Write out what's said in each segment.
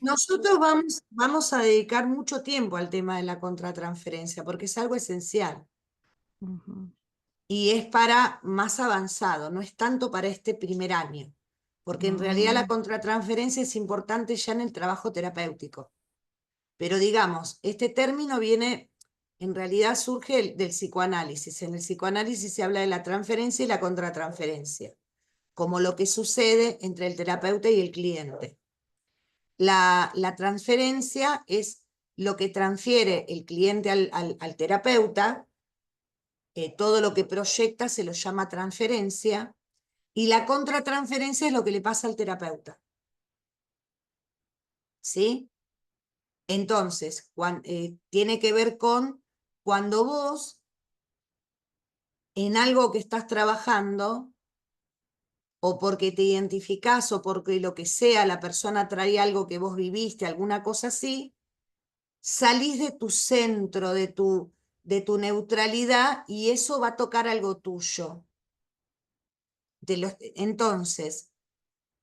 Nosotros vamos a dedicar mucho tiempo al tema de la contratransferencia porque es algo esencial Ujú. y es para más avanzado, no es tanto para este primer año, porque en realidad la Mm, contratransferencia es importante ya en el trabajo terapéutico. Pero digamos, este término viene, en realidad surge del psicoanálisis. En el psicoanálisis se habla de la transferencia y la contratransferencia, como lo que sucede entre el terapeuta y el cliente. La transferencia es lo que transfiere el cliente al terapeuta, todo lo que proyecta se lo llama transferencia, y la contratransferencia es lo que le pasa al terapeuta. ¿Sí? Entonces, tiene que ver con cuando vos, en algo que estás trabajando, o porque te identificás, o porque lo que sea, la persona trae algo que vos viviste, alguna cosa así, salís de tu centro, de tu neutralidad, y eso va a tocar algo tuyo. Entonces,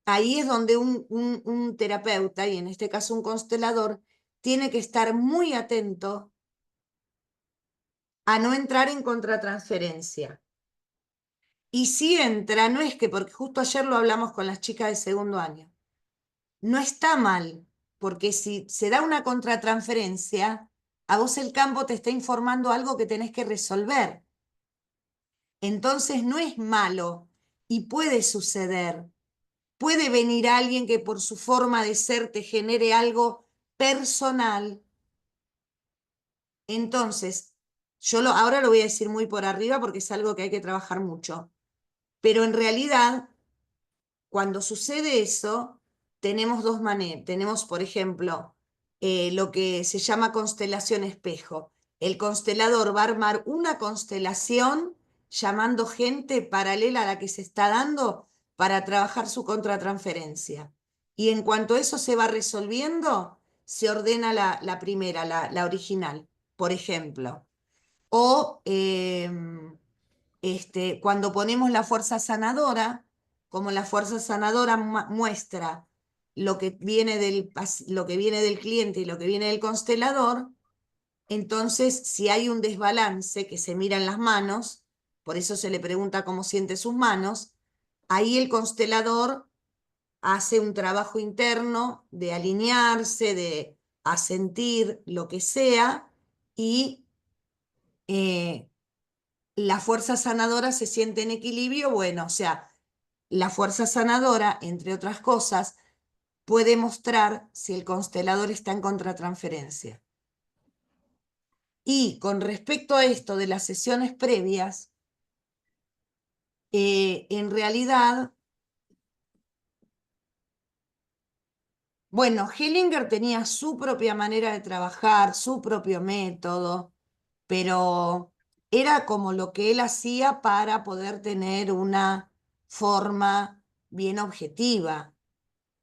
ahí es donde un terapeuta, y en este caso un constelador, tiene que estar muy atento a no entrar en contratransferencia. Y si entra, no es que, porque justo ayer lo hablamos con las chicas de segundo año, no está mal, porque si se da una contratransferencia, a vos el campo te está informando algo que tenés que resolver. Entonces no es malo y puede suceder. Puede venir alguien que por su forma de ser te genere algo personal. Entonces, ahora lo voy a decir muy por arriba porque es algo que hay que trabajar mucho. Pero en realidad, cuando sucede eso, tenemos dos maneras. Tenemos, por ejemplo, lo que se llama constelación espejo. El constelador va a armar una constelación llamando gente paralela a la que se está dando para trabajar su contratransferencia. Y en cuanto eso se va resolviendo, se ordena la primera, la original, por ejemplo. O cuando ponemos la fuerza sanadora, como la fuerza sanadora muestra lo que viene del cliente y lo que viene del constelador, entonces si hay un desbalance que se mira en las manos, por eso se le pregunta cómo siente sus manos, ahí el constelador hace un trabajo interno de alinearse, de asentir lo que sea, y eh, la fuerza sanadora se siente en equilibrio. Bueno, o sea, la fuerza sanadora, entre otras cosas, puede mostrar si el constelador está en contratransferencia. Y con respecto a esto de las sesiones previas, en realidad, bueno, Hellinger tenía su propia manera de trabajar, su propio método, pero era como lo que él hacía para poder tener una forma bien objetiva.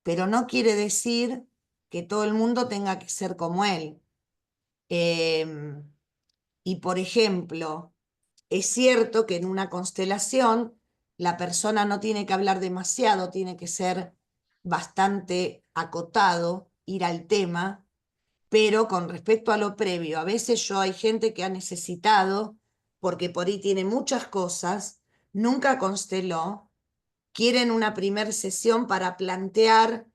Pero no quiere decir que todo el mundo tenga que ser como él. Em, y por ejemplo, es cierto que en una constelación la persona no tiene que hablar demasiado, tiene que ser bastante acotado, ir al tema, pero con respecto a lo previo, a veces hay gente que ha necesitado, porque por ahí tiene muchas cosas, nunca consteló, quieren una primer sesión para plantear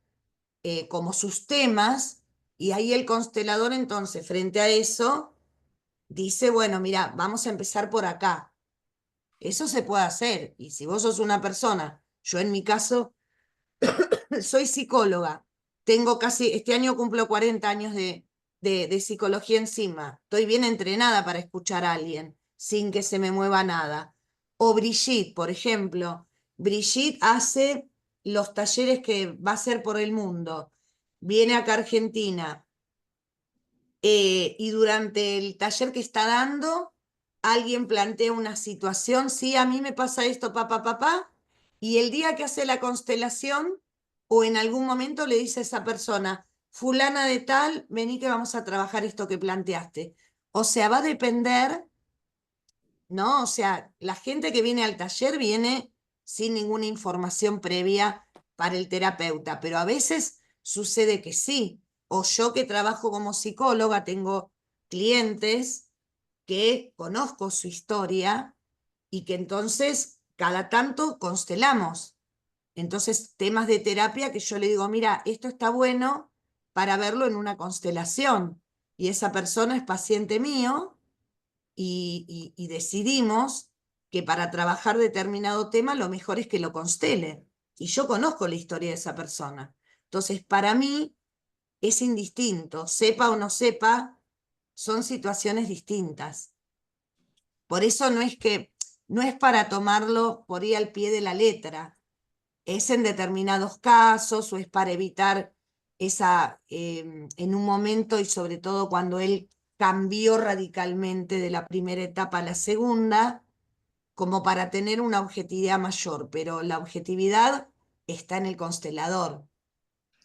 como sus temas, y ahí el constelador entonces, frente a eso, dice, bueno, mira, vamos a empezar por acá. Eso se puede hacer, y si vos sos una persona, yo en mi caso soy psicóloga, tengo este año cumplo 40 años de psicología encima, estoy bien entrenada para escuchar a alguien sin que se me mueva nada. O Brigitte, por ejemplo, Brigitte hace los talleres que va a hacer por el mundo, viene acá a Argentina, y durante el taller que está dando, alguien plantea una situación, sí, a mí me pasa esto, papá, papá, y el día que hace la constelación, o en algún momento le dice a esa persona, fulana de tal, vení que vamos a trabajar esto que planteaste. O sea, va a depender, ¿no? O sea, la gente que viene al taller viene sin ninguna información previa para el terapeuta, pero a veces sucede que sí. O yo que trabajo como psicóloga, tengo clientes que conozco su historia y que entonces cada tanto constelamos. Entonces, temas de terapia que yo le digo, mira, esto está bueno para verlo en una constelación. Y esa persona es paciente mío y decidimos que para trabajar determinado tema lo mejor es que lo constele. Y yo conozco la historia de esa persona. Entonces, para mí es indistinto, sepa o no sepa, son situaciones distintas. Por eso no es para tomarlo por ahí al pie de la letra, es en determinados casos o es para evitar en un momento y sobre todo cuando él cambió radicalmente de la primera etapa a la segunda, como para tener una objetividad mayor, pero la objetividad está en el constelador,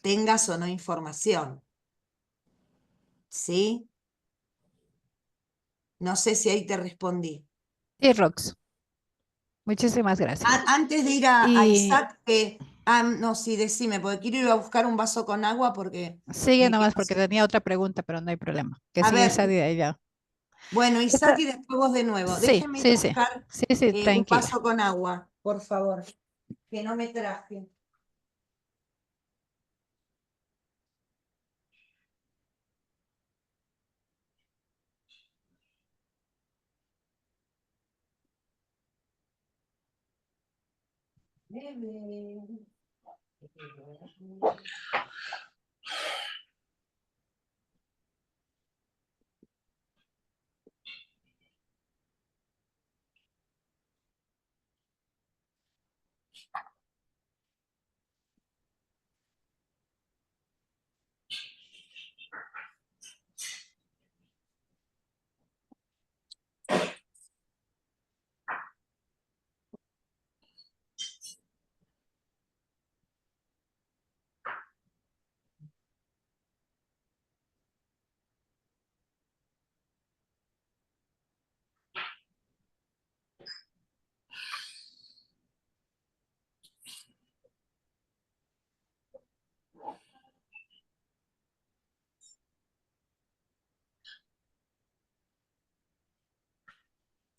tengas o no información, ¿sí? No sé si ahí te respondí. Sí, Rox, muchísimas gracias. Antes de ir a Y Isaac, no, sí, decime, porque quiero ir a buscar un vaso con agua porque sigue me quedo nomás porque sin... tenía otra pregunta, pero no hay problema. Que A sigue ver, esa de ella. bueno, Isaac Esta- y después vos de nuevo. sí, Déjenme ir a sí, sí, buscar sí, sí, un tranquila. vaso con agua, por favor, que no me traje.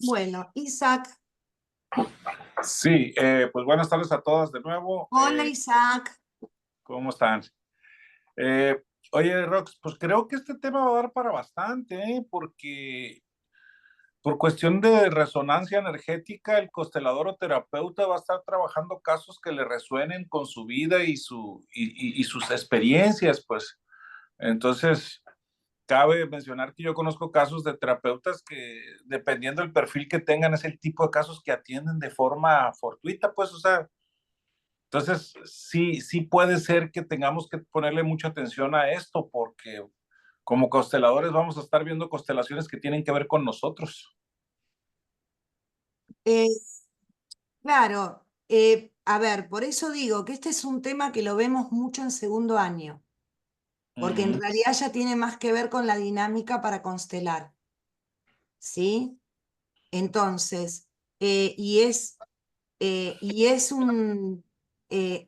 Bueno, Isaac, Sí, pues buenas tardes a todas de nuevo. hola Isaac. ¿Cómo están? Eh, Oye, Rox, pues creo que este tema va a dar para bastante, porque por cuestión de resonancia energética, el constelador o terapeuta va a estar trabajando casos que le resuenen con su vida y sus experiencias, pues. Entonces, cabe mencionar que yo conozco casos de terapeutas que, dependiendo del perfil que tengan, es el tipo de casos que atienden de forma fortuita, pues, o sea, entonces, sí, sí puede ser que tengamos que ponerle mucha atención a esto porque como consteladores vamos a estar viendo constelaciones que tienen que ver con nosotros. Eh, claro, a ver, por eso digo que este es un tema que lo vemos mucho en segundo año, porque en Ujú. realidad ya tiene más que ver con la dinámica para constelar, ¿sí? Entonces, y es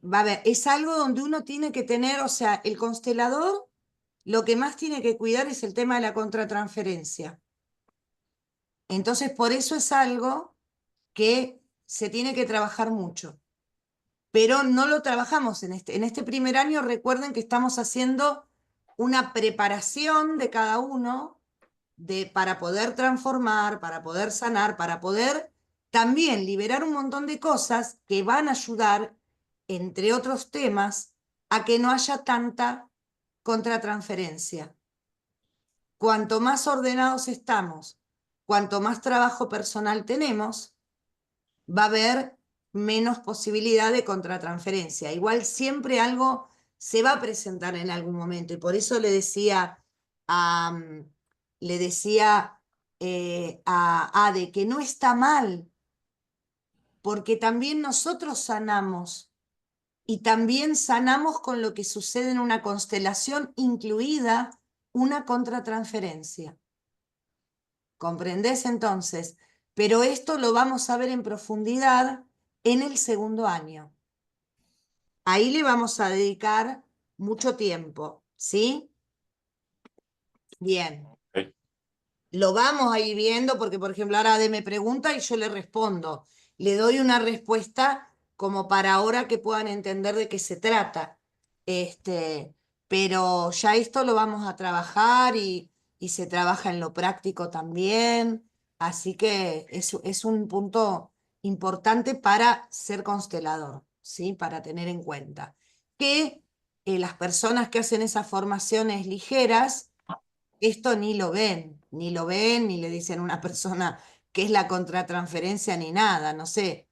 va a ver, es algo donde uno tiene que tener, o sea, el constelador lo que más tiene que cuidar es el tema de la contratransferencia. Entonces, por eso es algo que se tiene que trabajar mucho. Pero no lo trabajamos en este primer año. Recuerden que estamos haciendo una preparación de cada uno para poder transformar, para poder sanar, para poder también liberar un montón de cosas que van a ayudar, entre otros temas, a que no haya tanta contratransferencia. Cuanto más ordenados estamos, cuanto más trabajo personal tenemos, va a haber menos posibilidad de contratransferencia. Igual siempre algo se va a presentar en algún momento y por eso a, le decía a Ade que no está mal, porque también nosotros sanamos y también sanamos con lo que sucede en una constelación, incluida una contratransferencia. ¿Comprendés entonces? Pero esto lo vamos a ver en profundidad en el segundo año. Ahí le vamos a dedicar mucho tiempo, ¿sí? Bien. Ok. Lo vamos a ir viendo porque, por ejemplo, ahora Ade me pregunta y yo le respondo. Le doy una respuesta como para ahora que puedan entender de qué se trata. Pero ya esto lo vamos a trabajar y se trabaja en lo práctico también. Así que es un punto importante para ser constelador, ¿sí? Para tener en cuenta. Que las personas que hacen esas formaciones ligeras esto ni lo ven, ni le dicen a una persona qué es la contratransferencia, ni nada, no sé.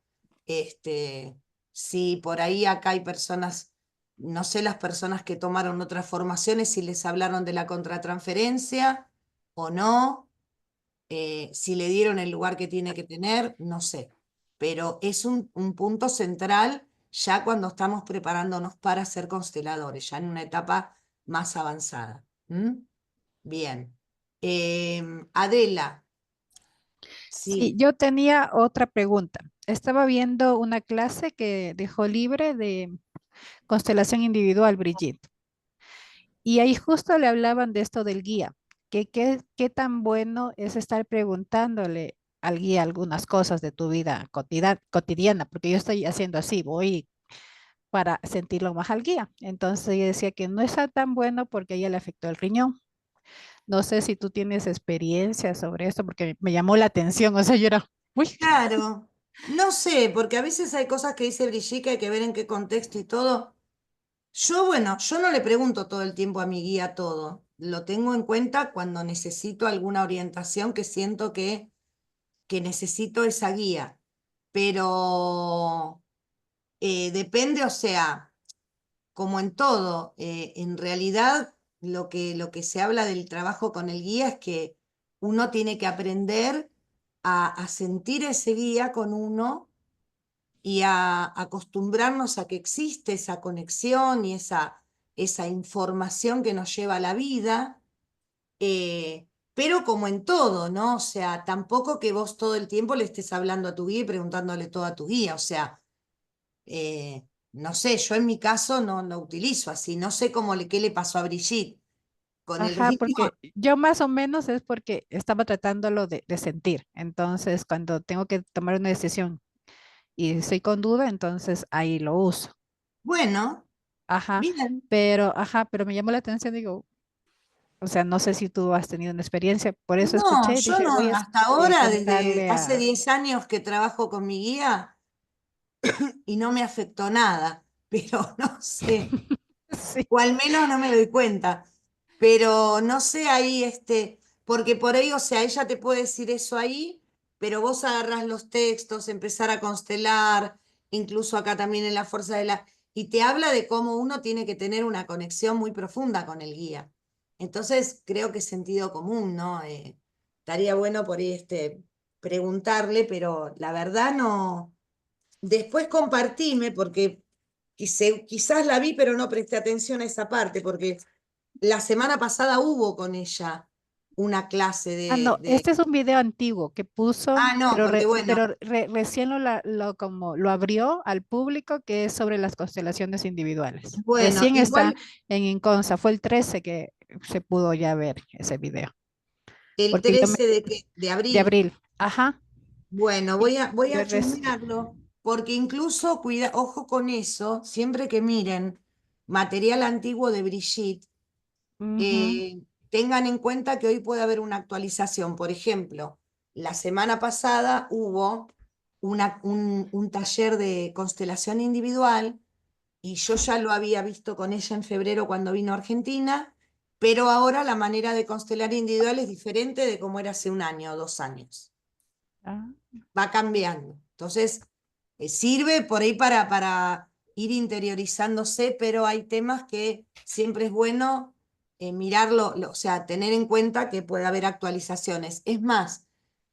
Si por ahí acá hay personas, no sé las personas que tomaron otras formaciones, si les hablaron de la contratransferencia o no, si le dieron el lugar que tiene que tener, no sé. Pero es un punto central ya cuando estamos preparándonos para ser consteladores, ya en una etapa más avanzada. ¿Mm? Bien. Adela, Sí, sí. yo tenía otra pregunta. Estaba viendo una clase que dejó libre de constelación individual, Brigitte, y ahí justo le hablaban de esto del guía, que qué tan bueno es estar preguntándole al guía algunas cosas de tu vida cotidiana, porque yo estoy haciendo así, voy para sentirlo más al guía. Entonces ella decía que no está tan bueno porque a ella le afectó el riñón. No sé si tú tienes experiencia sobre esto, porque me llamó la atención, o sea, yo era, uy, Claro. No sé, porque a veces hay cosas que dice Brigitte que hay que ver en qué contexto y todo. Yo, bueno, yo no le pregunto todo el tiempo a mi guía todo. Lo tengo en cuenta cuando necesito alguna orientación que siento que necesito esa guía. Pero depende, o sea, como en todo, en realidad lo que se habla del trabajo con el guía es que uno tiene que aprender a sentir ese guía con uno y a acostumbrarnos a que existe esa conexión y esa información que nos lleva a la vida, pero como en todo, ¿no? O sea, tampoco que vos todo el tiempo le estés hablando a tu guía y preguntándole todo a tu guía, o sea no sé, yo en mi caso no lo utilizo así, no sé qué le pasó a Brigitte con el ajá, ritmo. porque yo más o menos es porque estaba tratándolo de sentir. Entonces, cuando tengo que tomar una decisión y estoy con duda, entonces ahí lo uso. Bueno, Ajá, bien. pero me llamó la atención, digo, o sea, no sé si tú has tenido una experiencia, por eso No, escuché y yo dije, no, voy a hasta ahora, desde contarle hace a... 10 años que trabajo con mi guía y no me afectó nada, pero no sé. Sí. O al menos no me doy cuenta. Pero no sé ahí, porque por ahí, o sea, ella te puede decir eso ahí, pero vos agarrás los textos, empezar a constelar, incluso acá también en la fuerza de la... Y te habla de cómo uno tiene que tener una conexión muy profunda con el guía. Entonces, creo que es sentido común, ¿no? Estaría bueno por ahí, preguntarle, pero la verdad no... Después compartime, porque quizás la vi, pero no presté atención a esa parte, porque la semana pasada hubo con ella una clase Ah, no, este es un video antiguo que puso, Ah, no, porque bueno, recién como lo abrió al público, que es sobre las constelaciones individuales. bueno, Recién está igual en Inconsa, fue el 13 que se pudo ya ver ese video, el porque yo 13 de de abril. abril, ajá, Bueno, y voy yo a chusmearlo, porque incluso, ojo con eso, siempre que miren material antiguo de Brigitte, ujú, eh, tengan en cuenta que hoy puede haber una actualización. Por ejemplo, la semana pasada hubo un taller de constelación individual y yo ya lo había visto con ella en febrero cuando vino a Argentina, pero ahora la manera de constelar individual es diferente de como era hace un año o 2 años. ah, Va cambiando. Entonces, sirve por ahí para ir interiorizándose, pero hay temas que siempre es bueno mirarlo, o sea, tener en cuenta que puede haber actualizaciones. Es más,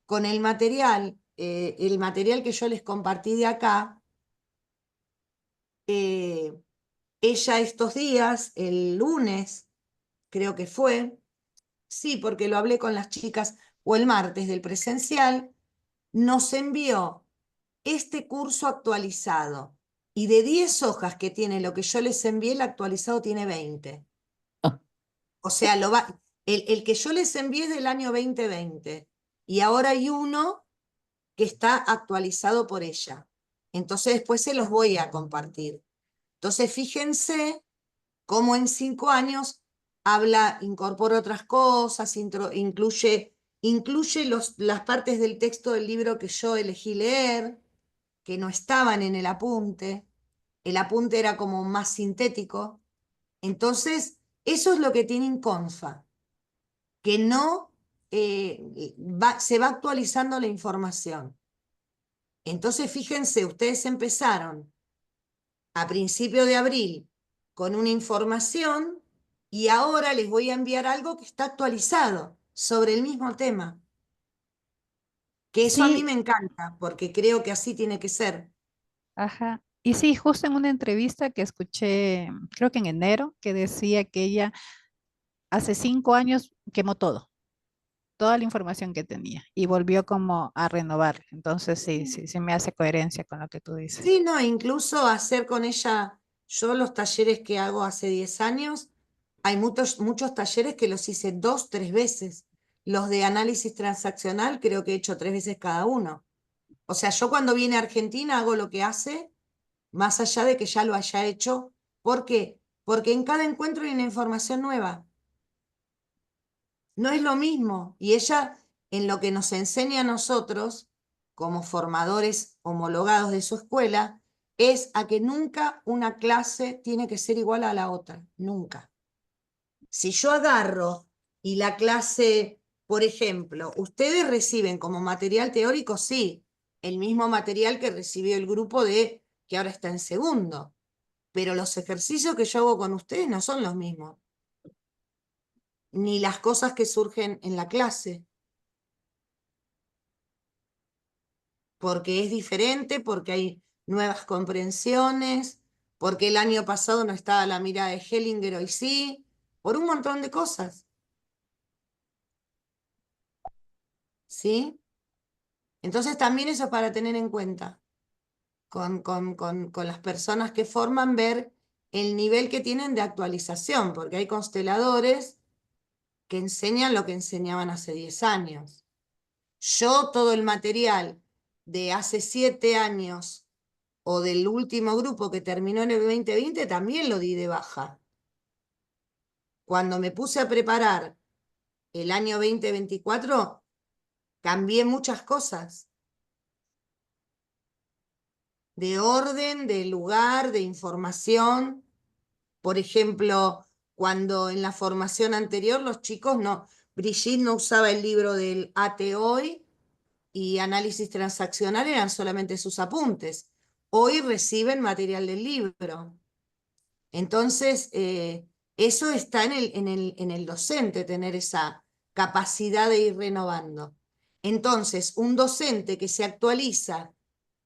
con el material que yo les compartí de acá, eh, ella estos días, el lunes, creo que fue, sí, porque lo hablé con las chicas, o el martes del presencial, nos envió este curso actualizado. Y de 10 hojas que tiene lo que yo les envié, el actualizado tiene 20. O sea, El que yo les envié es del año 2020 y ahora hay uno que está actualizado por ella. Entonces después se los voy a compartir. Entonces fíjense cómo en 5 años habla, incorpora otras cosas, incluye las partes del texto del libro que yo elegí leer, que no estaban en el apunte. El apunte era como más sintético. Entonces, eso es lo que tiene Inconfa, que no se va actualizando la información. Entonces, fíjense, ustedes empezaron a principio de abril con una información y ahora les voy a enviar algo que está actualizado sobre el mismo tema. Que eso a mí Sí, me encanta, porque creo que así tiene que ser. ajá. Y sí, justo en una entrevista que escuché, creo que en enero, que decía que ella hace 5 años quemó todo, toda la información que tenía y volvió como a renovar. Entonces sí, sí, sí me hace coherencia con lo que tú dices. Sí, no, incluso hacer con ella, yo los talleres que hago hace 10 años, hay muchos talleres que los hice 2, 3 veces. Los de análisis transaccional creo que he hecho 3 veces cada uno. O sea, yo cuando viene a Argentina hago lo que hace, más allá de que ya lo haya hecho. ¿Por qué? Porque en cada encuentro hay una información nueva. No es lo mismo. Y ella, en lo que nos enseña a nosotros, como formadores homologados de su escuela, es a que nunca una clase tiene que ser igual a la otra. Nunca. Si yo agarro y la clase, por ejemplo, ustedes reciben como material teórico, sí, el mismo material que recibió el grupo de que ahora está en segundo, pero los ejercicios que yo hago con ustedes no son los mismos, ni las cosas que surgen en la clase, porque es diferente, porque hay nuevas comprensiones, porque el año pasado no estaba la mirada de Hellinger, hoy sí, por un montón de cosas, ¿sí? Entonces también eso es para tener en cuenta con las personas que forman, ver el nivel que tienen de actualización, porque hay consteladores que enseñan lo que enseñaban hace 10 años. Yo todo el material de hace 7 años o del último grupo que terminó en el 2020 también lo di de baja. Cuando me puse a preparar el año 2024, cambié muchas cosas de orden, de lugar, de información. Por ejemplo, cuando en la formación anterior los chicos no, Brigitte no usaba el libro del ATE hoy y análisis transaccional eran solamente sus apuntes. Hoy reciben material del libro. Entonces, eso está en el docente, tener esa capacidad de ir renovando. Entonces, un docente que se actualiza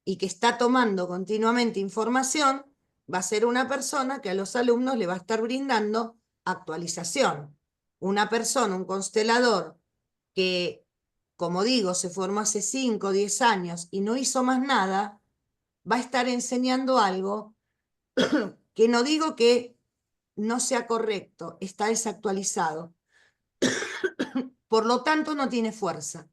y que está tomando continuamente información, va a ser una persona que a los alumnos le va a estar brindando actualización. Una persona, un constelador que, como digo, se formó hace 5 o 10 años y no hizo más nada, va a estar enseñando algo que no digo que no sea correcto, está desactualizado. Por lo tanto, no tiene fuerza.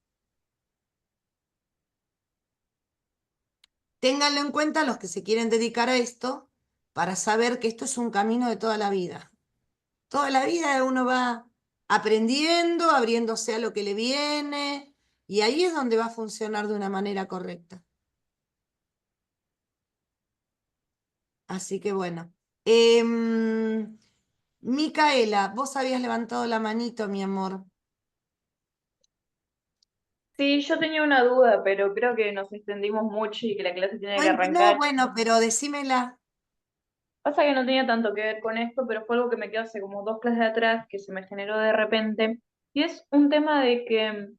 Ténganlo en cuenta los que se quieren dedicar a esto para saber que esto es un camino de toda la vida. Toda la vida uno va aprendiendo, abriéndose a lo que le viene, y ahí es donde va a funcionar de una manera correcta. Así que bueno. Micaela, vos habías levantado la manito, mi amor. Sí, yo tenía una duda, pero creo que nos extendimos mucho y que la clase tiene que No, arrancar. bueno, pero decímela. Pasa que no tenía tanto que ver con esto, pero fue algo que me quedó hace como 2 clases atrás, que se me generó de repente. Y es un tema de que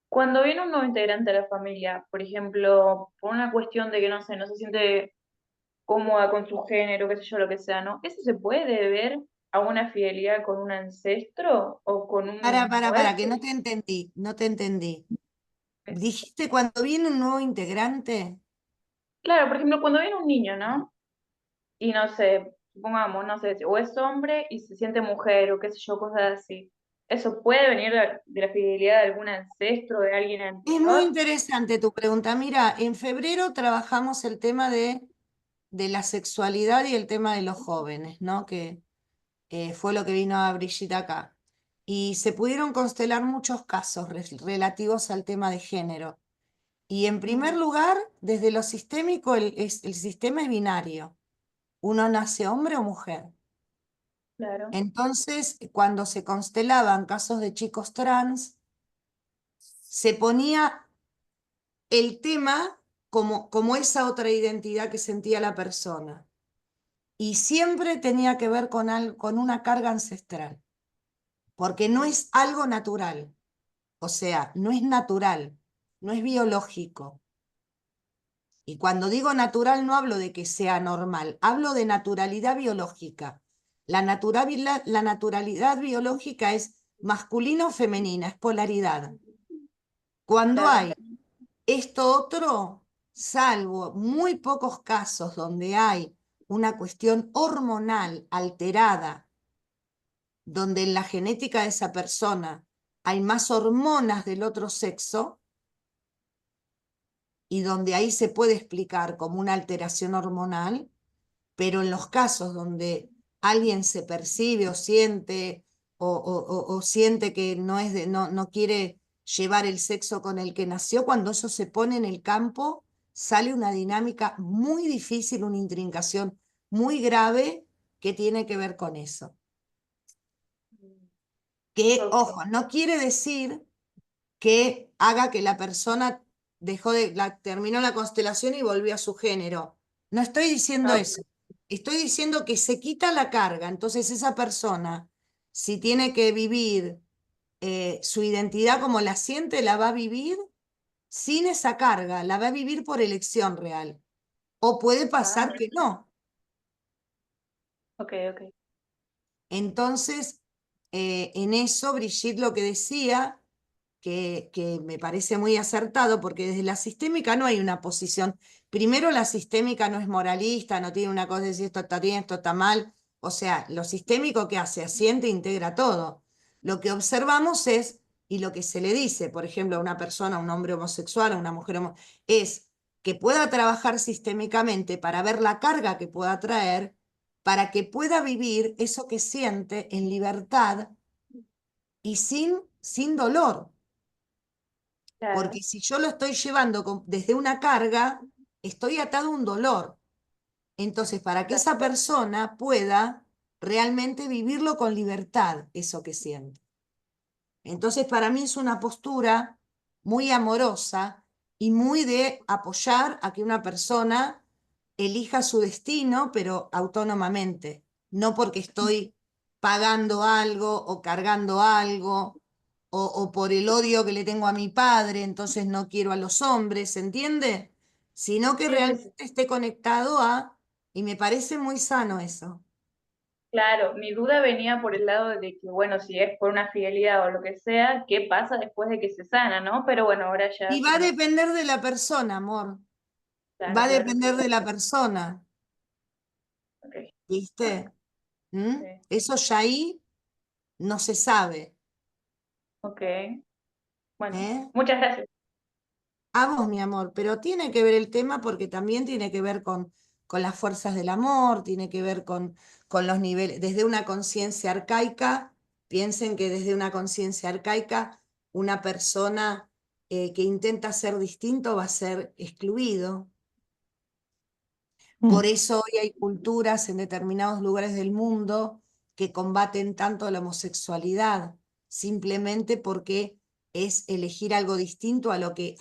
cuando viene un nuevo integrante a la familia, por ejemplo, por una cuestión de que no sé, no se siente cómoda con su género, qué sé yo, lo que sea, ¿no? ¿Eso se puede ver a una fidelidad con un ancestro o con un Para, que muerto? no te entendí, no te entendí. Dijiste cuando viene un nuevo integrante. Claro, por ejemplo, cuando viene un niño, ¿no? Y no sé, supongamos, no sé, o es hombre y se siente mujer o qué sé yo, cosas así. ¿Eso puede venir de la fidelidad de algún ancestro, de alguien Es muy anterior? interesante tu pregunta. Mira, en febrero trabajamos el tema de la sexualidad y el tema de los jóvenes, ¿no? Que fue lo que vino a Brigitte acá. Y se pudieron constelar muchos casos relativos al tema de género. Y en primer lugar, desde lo sistémico, el sistema es binario. Uno nace hombre o mujer. Claro, Entonces, cuando se constelaban casos de chicos trans, se ponía el tema como esa otra identidad que sentía la persona. Y siempre tenía que ver con una carga ancestral, porque no es algo natural. O sea, no es natural, no es biológico. Y cuando digo natural no hablo de que sea normal, hablo de naturalidad biológica. La naturalidad biológica es masculino o femenina, es polaridad. Cuando claro. hay esto otro, salvo muy pocos casos donde hay una cuestión hormonal alterada, donde en la genética de esa persona hay más hormonas del otro sexo, y donde ahí se puede explicar como una alteración hormonal, pero en los casos donde alguien se percibe o siente o siente que no quiere llevar el sexo con el que nació, cuando eso se pone en el campo, sale una dinámica muy difícil, una intrincación muy grave que tiene que ver con eso. Que, Ok. ojo, no quiere decir que haga que la persona terminó la constelación y volvió a su género. No estoy diciendo Ah, eso. Estoy diciendo que se quita la carga. Entonces esa persona, si tiene que vivir su identidad como la siente, la va a vivir sin esa carga, la va a vivir por elección real. O puede ah, pasar que no. ok, ok. Entonces, en eso, Brigitte lo que decía, que me parece muy acertado, porque desde la sistémica no hay una posición. Primero, la sistémica no es moralista, no tiene una cosa de decir esto está bien, esto está mal. O sea, lo sistémico que hace, asiente, integra todo. Lo que observamos es, y lo que se le dice, por ejemplo, a una persona, a un hombre homosexual, a una mujer homosexual, es que pueda trabajar sistémicamente para ver la carga que pueda traer, para que pueda vivir eso que siente en libertad y sin dolor. Claro, Porque si yo lo estoy llevando desde una carga, estoy atado a un dolor. Entonces, para que claro. esa persona pueda realmente vivirlo con libertad, eso que siente. Entonces, para mí es una postura muy amorosa y muy de apoyar a que una persona elija su destino, pero autónomamente, no porque estoy pagando algo o cargando algo o por el odio que le tengo a mi padre, entonces no quiero a los hombres, ¿se entiende? Sino que Sí, sí, sí. realmente esté conectado y me parece muy sano eso. Claro, mi duda venía por el lado de que, bueno, si es por una fidelidad o lo que sea, ¿qué pasa después de que se sana, no? Pero bueno, ahora ya Y va se a me... depender de la persona, amor. Va Claro, a claro. depender de la persona, Ok, bueno, ¿viste? ¿Mm? sí. Eso ya ahí no se sabe, Ok, bueno, ¿eh? muchas gracias. A vos, mi amor, pero tiene que ver el tema porque también tiene que ver con las fuerzas del amor, tiene que ver con los niveles, desde una conciencia arcaica, piensen que desde una conciencia arcaica, una persona que intenta ser distinto va a ser excluido. Por eso hoy hay culturas en determinados lugares del mundo que combaten tanto la homosexualidad, simplemente porque es elegir algo distinto a lo que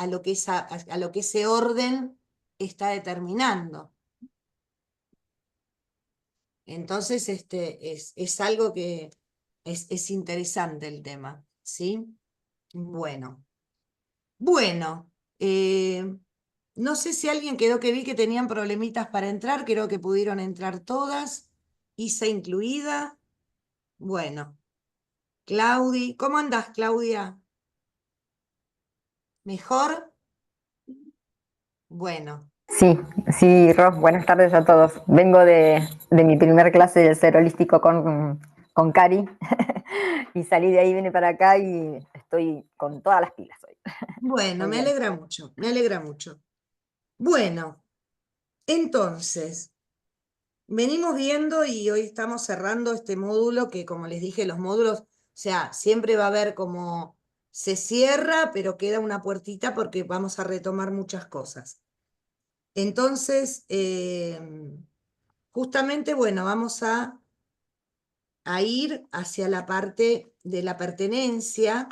ese orden está determinando. Entonces, es algo que es interesante el tema, ¿sí? Bueno, bueno, no sé si alguien quedó que vi que tenían problemitas para entrar, creo que pudieron entrar todas, Isa incluida. Bueno, ¿cómo andás, Claudia? ¿Mejor? Bueno, Sí, sí, Ros, buenas tardes a todos. Vengo de mi primer clase de ser holístico con Cari Y salí de ahí, vine para acá y estoy con todas las pilas hoy. Bueno, Muy me bien. alegra mucho, me alegra mucho. Bueno, entonces, venimos viendo y hoy estamos cerrando este módulo que, como les dije, los módulos, o sea, siempre va a haber como se cierra, pero queda una puertita porque vamos a retomar muchas cosas. Entonces, justamente, bueno, vamos a ir hacia la parte de la pertenencia,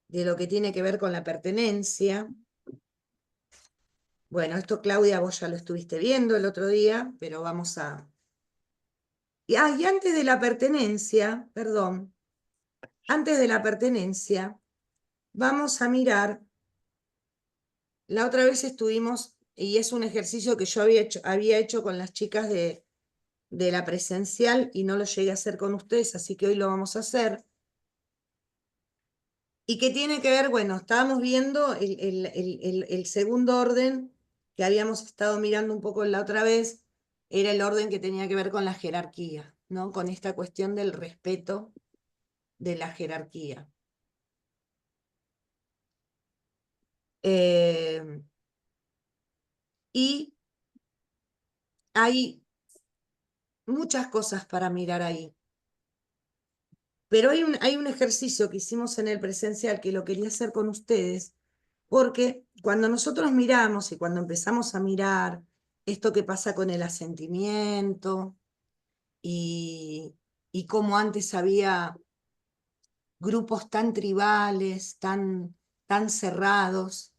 de lo que tiene que ver con la pertenencia. Bueno, esto, Claudia, vos ya lo estuviste viendo el otro día, pero vamos a... y antes de la pertenencia, perdón, antes de la pertenencia, vamos a mirar, la otra vez estuvimos, y es un ejercicio que yo había hecho con las chicas de la presencial y no lo llegué a hacer con ustedes, así que hoy lo vamos a hacer. Y que tiene que ver, bueno, estábamos viendo el segundo orden que habíamos estado mirando un poco la otra vez, era el orden que tenía que ver con la jerarquía, ¿no? Con esta cuestión del respeto de la jerarquía. Y hay muchas cosas para mirar ahí. Pero hay un ejercicio que hicimos en el presencial que lo quería hacer con ustedes, porque cuando nosotros miramos y cuando empezamos a mirar esto que pasa con el asentimiento y, y cómo antes había grupos tan tribales, tan cerrados,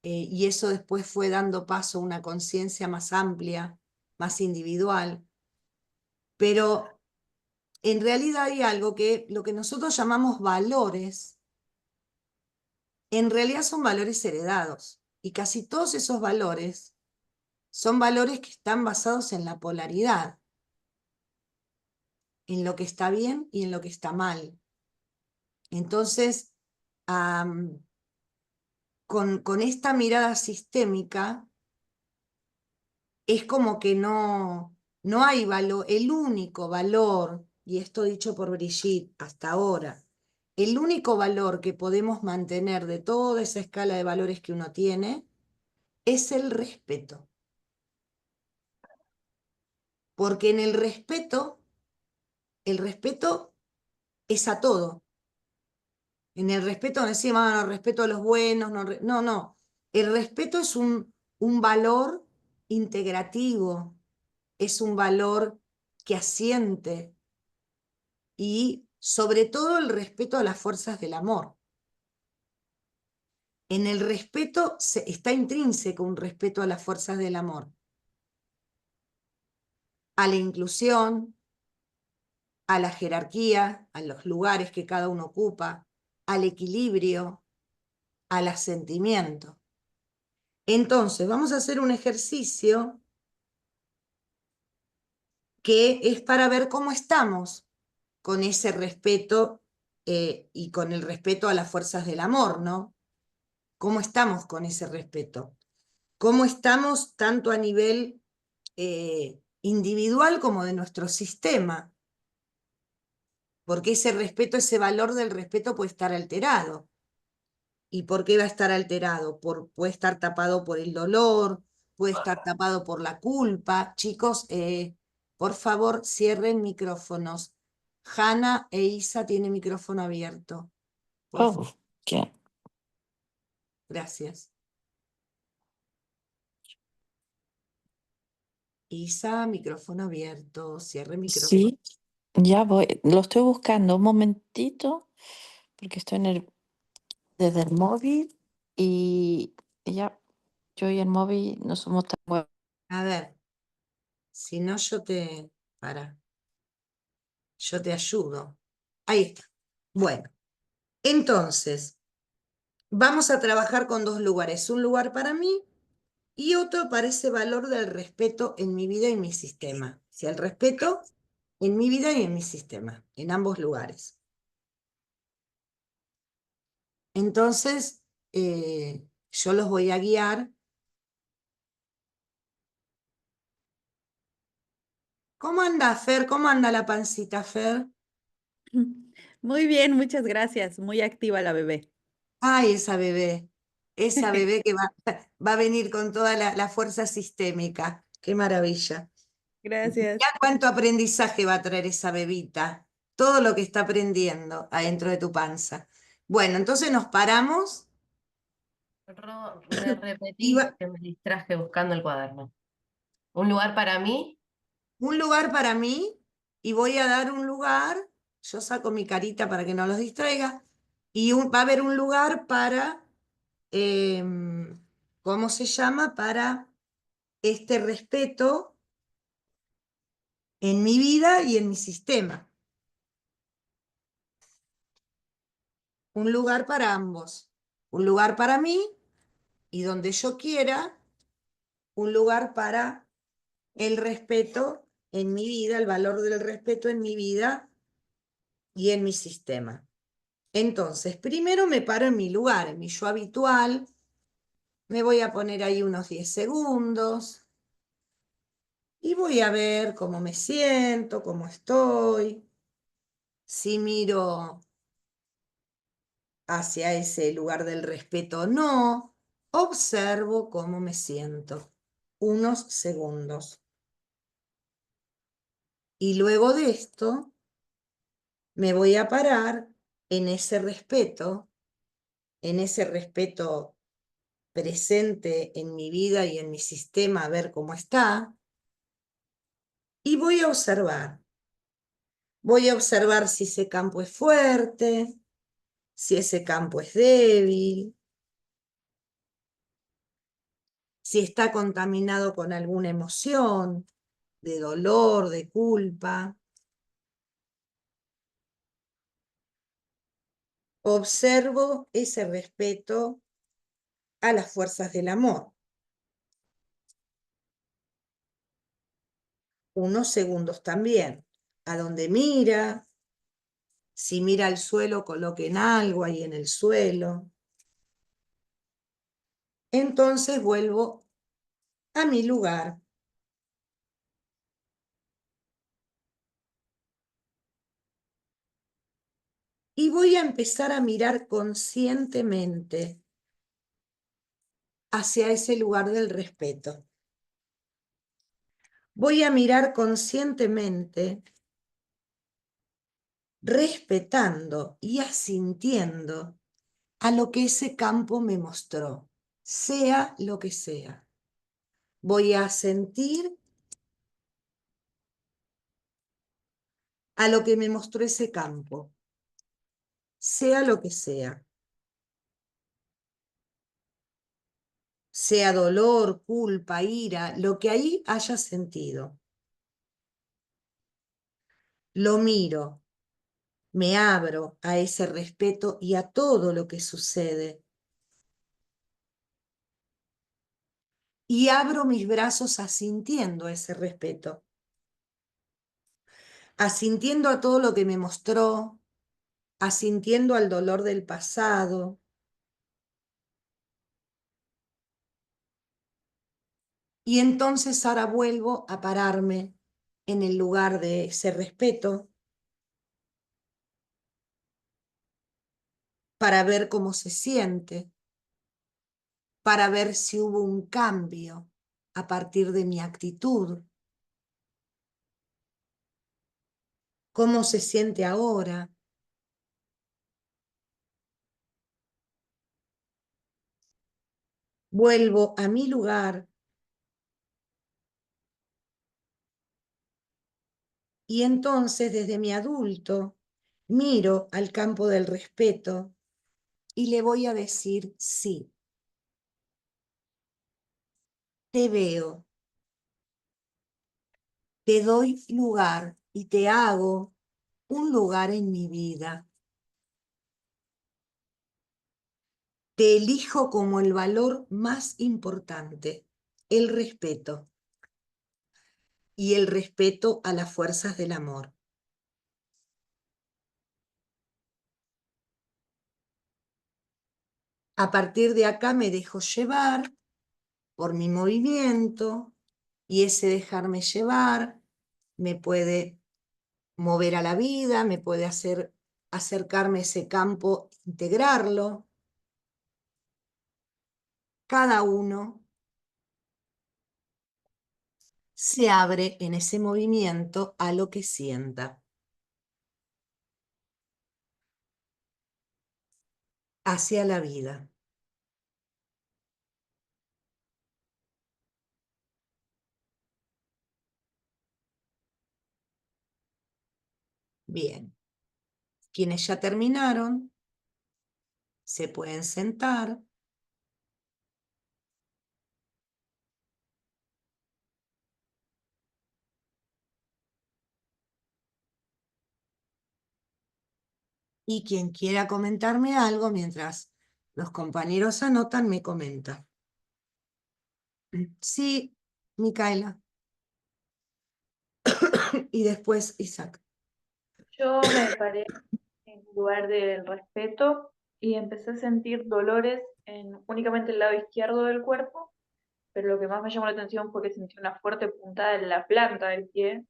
y eso después fue dando paso a una conciencia más amplia, más individual. Pero en realidad hay algo que lo que nosotros llamamos valores, en realidad son valores heredados. Y casi todos esos valores son valores que están basados en la polaridad, en lo que está bien y en lo que está mal. Entonces, con esta mirada sistémica, es como que no hay valor, el único valor, y esto dicho por Brigitte hasta ahora, el único valor que podemos mantener de toda esa escala de valores que uno tiene es el respeto. Porque en el respeto es a todo. En el respeto no decimos, no respeto a los buenos, no. El respeto es un valor integrativo, es un valor que asiente y sobre todo el respeto a las fuerzas del amor. En el respeto está intrínseco un respeto a las fuerzas del amor, a la inclusión, a la jerarquía, a los lugares que cada uno ocupa, al equilibrio, al asentimiento. Entonces, vamos a hacer un ejercicio que es para ver cómo estamos con ese respeto y con el respeto a las fuerzas del amor, ¿no? ¿Cómo estamos con ese respeto? ¿Cómo estamos tanto a nivel individual como de nuestro sistema? Porque ese respeto, ese valor del respeto puede estar alterado. ¿Y por qué va a estar alterado? Puede estar tapado por el dolor, puede estar tapado por la culpa. Chicos, por favor, cierren micrófonos. Hanna e Isa tienen micrófono abierto. Por favor. Oh, ya. Gracias. Isa, micrófono abierto. Cierre micrófono. Sí, ya voy. Lo estoy buscando un momentito porque estoy desde el móvil y ya yo y el móvil no somos tan buenos. A ver, si no yo te ayudo. Ahí está. Bueno, entonces, vamos a trabajar con dos lugares. Un lugar para mí y otro para ese valor del respeto en mi vida y en mi sistema. O sea, el respeto en mi vida y en mi sistema, en ambos lugares. Entonces, yo los voy a guiar ¿Cómo anda, Fer? ¿Cómo anda la pancita, Fer? Muy bien, muchas gracias. Muy activa la bebé. Ay, esa bebé que va a venir con toda la fuerza sistémica. Qué maravilla. Gracias. Ya cuánto aprendizaje va a traer esa bebita. Todo lo que está aprendiendo adentro de tu panza. Bueno, entonces nos paramos Me y repetís que me distraje buscando el cuaderno. ¿Un lugar para mí? un lugar para mí y voy a dar un lugar. Yo saco mi carita para que no los distraiga. Y va a haber un lugar para, ¿cómo se llama? Para este respeto en mi vida y en mi sistema. Un lugar para ambos. Un lugar para mí y donde yo quiera, un lugar para el respeto en mi vida, el valor del respeto en mi vida y en mi sistema. Entonces, primero me paro en mi lugar, en mi yo habitual. Me voy a poner ahí unos 10 segundos y voy a ver cómo me siento, cómo estoy. Si miro hacia ese lugar del respeto o no, observo cómo me siento. Unos segundos. Y luego de esto, me voy a parar en ese respeto presente en mi vida y en mi sistema, a ver cómo está, y voy a observar. Voy a observar si ese campo es fuerte, si ese campo es débil, si está contaminado con alguna emoción de dolor, de culpa. Observo ese respeto a las fuerzas del amor. Unos segundos también. A donde mira, si mira al suelo, coloquen algo ahí en el suelo. Entonces vuelvo a mi lugar. Y voy a empezar a mirar conscientemente hacia ese lugar del respeto. Voy a mirar conscientemente, respetando y asintiendo a lo que ese campo me mostró, sea lo que sea. Voy a sentir a lo que me mostró ese campo, sea lo que sea. Sea dolor, culpa, ira, lo que ahí haya sentido. Lo miro, me abro a ese respeto y a todo lo que sucede. Y abro mis brazos asintiendo a ese respeto. Asintiendo a todo lo que me mostró, asintiendo al dolor del pasado. Y entonces ahora vuelvo a pararme en el lugar de ese respeto para ver cómo se siente, para ver si hubo un cambio a partir de mi actitud. ¿Cómo se siente ahora? Vuelvo a mi lugar y entonces desde mi adulto miro al campo del respeto y le voy a decir sí. Te veo, te doy lugar y te hago un lugar en mi vida. Te elijo como el valor más importante, el respeto y el respeto a las fuerzas del amor. A partir de acá me dejo llevar por mi movimiento y ese dejarme llevar me puede mover a la vida, me puede hacer acercarme a ese campo, integrarlo. Cada uno se abre en ese movimiento a lo que sienta. Hacia la vida. Bien. Quienes ya terminaron, se pueden sentar. Y quien quiera comentarme algo mientras los compañeros anotan, me comenta. Sí, Micaela. Y después Isaac. Yo me paré en lugar del respeto y empecé a sentir dolores en únicamente el lado izquierdo del cuerpo, pero lo que más me llamó la atención fue que sentí una fuerte puntada en la planta del pie,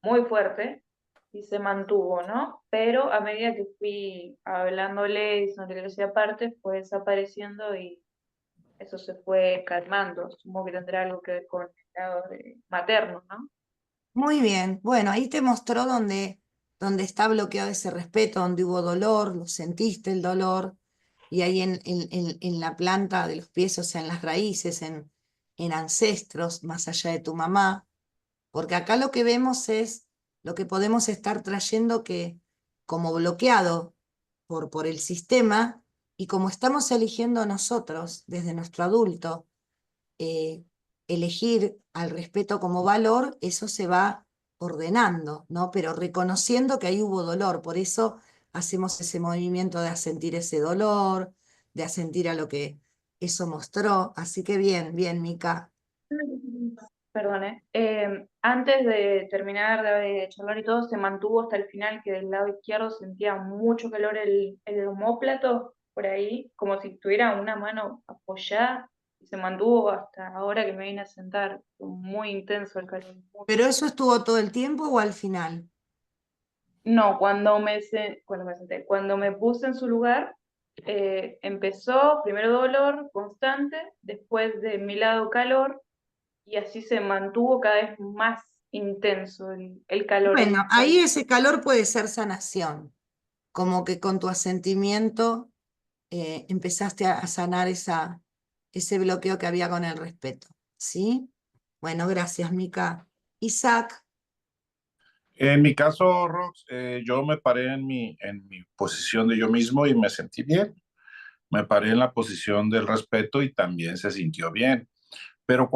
muy fuerte, y se mantuvo, ¿no? Pero a medida que fui hablándole y diciéndole que lo hacía aparte, fue desapareciendo y eso se fue calmando. Supongo que tendrá algo que ver con el lado materno, ¿no? Muy bien. Bueno, ahí te mostró donde está bloqueado ese respeto, donde hubo dolor, lo sentiste el dolor, y ahí en la planta de los pies, o sea, en las raíces, en ancestros, más allá de tu mamá. Porque acá lo que vemos es lo que podemos estar trayendo que como bloqueado por el sistema, y como estamos eligiendo nosotros desde nuestro adulto, eh, elegir al respeto como valor, eso se va ordenando, ¿no? Pero reconociendo que ahí hubo dolor, por eso hacemos ese movimiento de asentir ese dolor, de asentir a lo que eso mostró. Así que bien, bien, Mica. Perdone. Antes de terminar de charlar y todo, se mantuvo hasta el final, que del lado izquierdo sentía mucho calor el omóplato por ahí, como si tuviera una mano apoyada, y se mantuvo hasta ahora que me vine a sentar. Fue muy intenso el calor. ¿Pero eso estuvo todo el tiempo o al final? No, cuando me puse en su lugar, empezó primero dolor constante, después de mi lado calor, y así se mantuvo cada vez más intenso el calor. Bueno, ahí ese calor puede ser sanación, como que con tu asentimiento empezaste a sanar ese bloqueo que había con el respeto, ¿sí? Bueno, gracias, Mica. Isaac, En mi caso, Rox, yo me paré en mi posición de yo mismo y me sentí bien. Me paré en la posición del respeto y también se sintió bien. Pero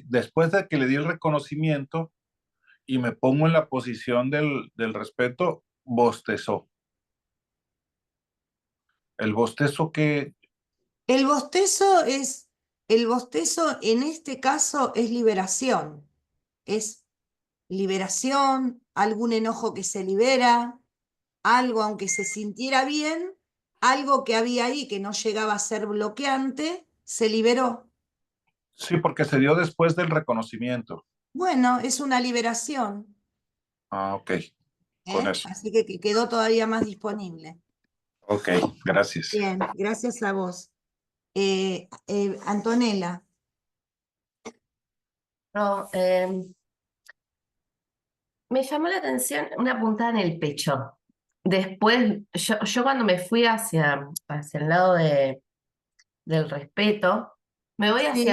después de que le di el reconocimiento y me pongo en la posición del respeto, bostezó. El bostezo que, el bostezo el bostezo en este caso es liberación, algún enojo que se libera, algo, aunque se sintiera bien, algo que había ahí que no llegaba a ser bloqueante, se liberó. sí, porque se dio después del reconocimiento. Bueno, es una liberación, Ah, ok, con eso. Así que quedó todavía más disponible. Ok, gracias. Bien, gracias a vos. Antonella, No, me llamó la atención una puntada en el pecho. Después, yo cuando me fui hacia el lado del respeto, me voy sí,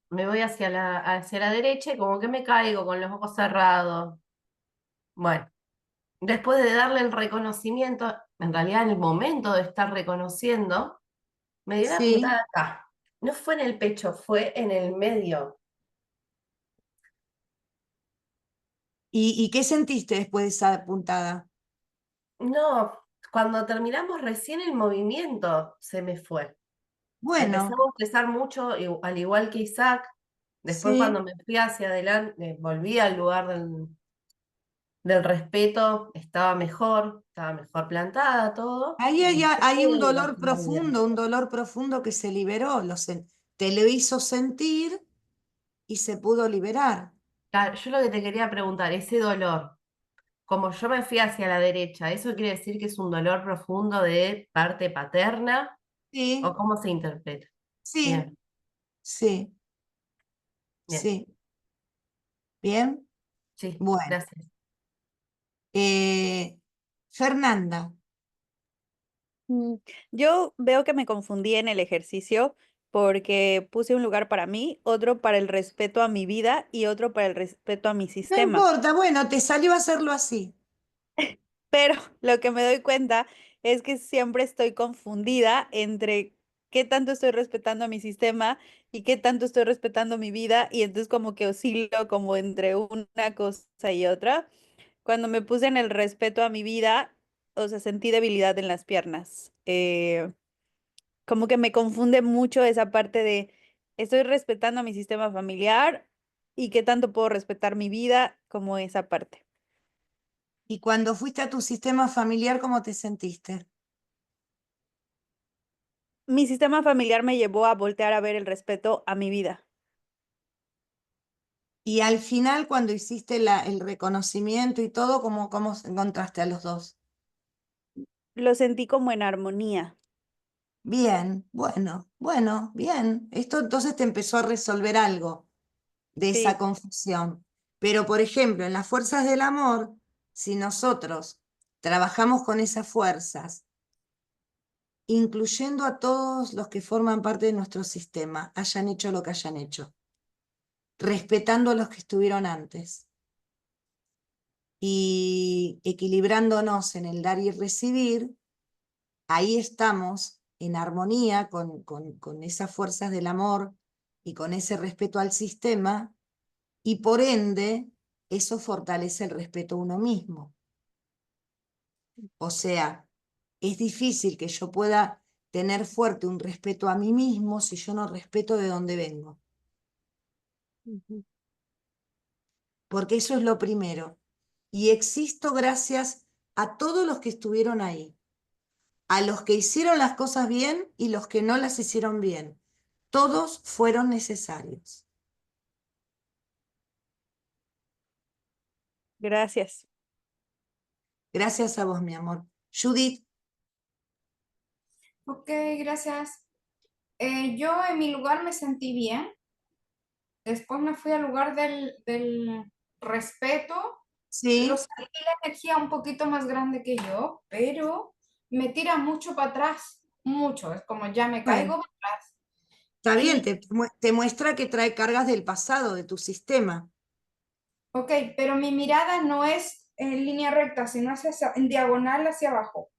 me voy hacia la derecha y como que me caigo con los ojos cerrados. Bueno, después de darle el reconocimiento, en realidad en el momento de estar reconociendo, me dio una sí. puntada acá. No fue en el pecho, fue en el medio. ¿Y qué sentiste después de esa puntada? No, cuando terminamos recién el movimiento, se me fue. Empecé a Bueno, bostezar mucho, al igual que Isaac. Después, cuando sí. me fui hacia adelante, volví al lugar del respeto, estaba mejor plantada todo. Ahí Y después hay bajé la vida. un dolor profundo que se liberó, te lo hizo sentir y se pudo liberar. Claro, yo lo que te quería preguntar, ese dolor, como yo me fui hacia la derecha, ¿eso quiere decir que es un dolor profundo de parte paterna o Sí, cómo se interpreta? sí, Bien, sí, bien, sí. Bien, sí, bueno. gracias. Fernanda, Mm, Yo veo que me confundí en el ejercicio porque puse un lugar para mí, otro para el respeto a mi vida y otro para el respeto a mi no sistema. importa, bueno, te salió hacerlo así. Pero lo que me doy cuenta es que siempre estoy confundida entre qué tanto estoy respetando a mi sistema y qué tanto estoy respetando mi vida y entonces como que oscilo como entre una cosa y otra. Cuando me puse en el respeto a mi vida, o sea, sentí debilidad en las piernas. Como que me confunde mucho esa parte de estoy respetando a mi sistema familiar y qué tanto puedo respetar mi vida como esa parte. Y cuando fuiste a tu sistema familiar, ¿cómo te sentiste? Mi sistema familiar me llevó a voltear a ver el respeto a mi vida. Y al final, cuando hiciste el reconocimiento y todo, ¿cómo encontraste a los dos? Lo sentí como en armonía. Bien, bueno, bien. Esto entonces te empezó a resolver algo de esa Sí, confusión. Pero, por ejemplo, en las fuerzas del amor, si nosotros trabajamos con esas fuerzas, incluyendo a todos los que forman parte de nuestro sistema, hayan hecho lo que hayan hecho, respetando a los que estuvieron antes y equilibrándonos en el dar y recibir, ahí estamos en armonía con esas fuerzas del amor y con ese respeto al sistema, y por ende, eso fortalece el respeto a uno mismo. O sea, es difícil que yo pueda tener fuerte un respeto a mí mismo si yo no respeto de dónde vengo, ujú, porque eso es lo primero. Y existo gracias a todos los que estuvieron ahí, a los que hicieron las cosas bien y los que no las hicieron bien. Todos fueron necesarios. gracias. Gracias a vos, mi amor. Judith, Ok, gracias. Yo en mi lugar me sentí bien. Después me fui al lugar del respeto. Los sí, salí la energía un poquito más grande que yo, pero me tira mucho para atrás. Mucho. Es como ya me bueno, caigo para atrás. está bien, Y, te muestra que trae cargas del pasado, de tu sistema. ok, pero mi mirada no es en línea recta, sino en diagonal hacia abajo.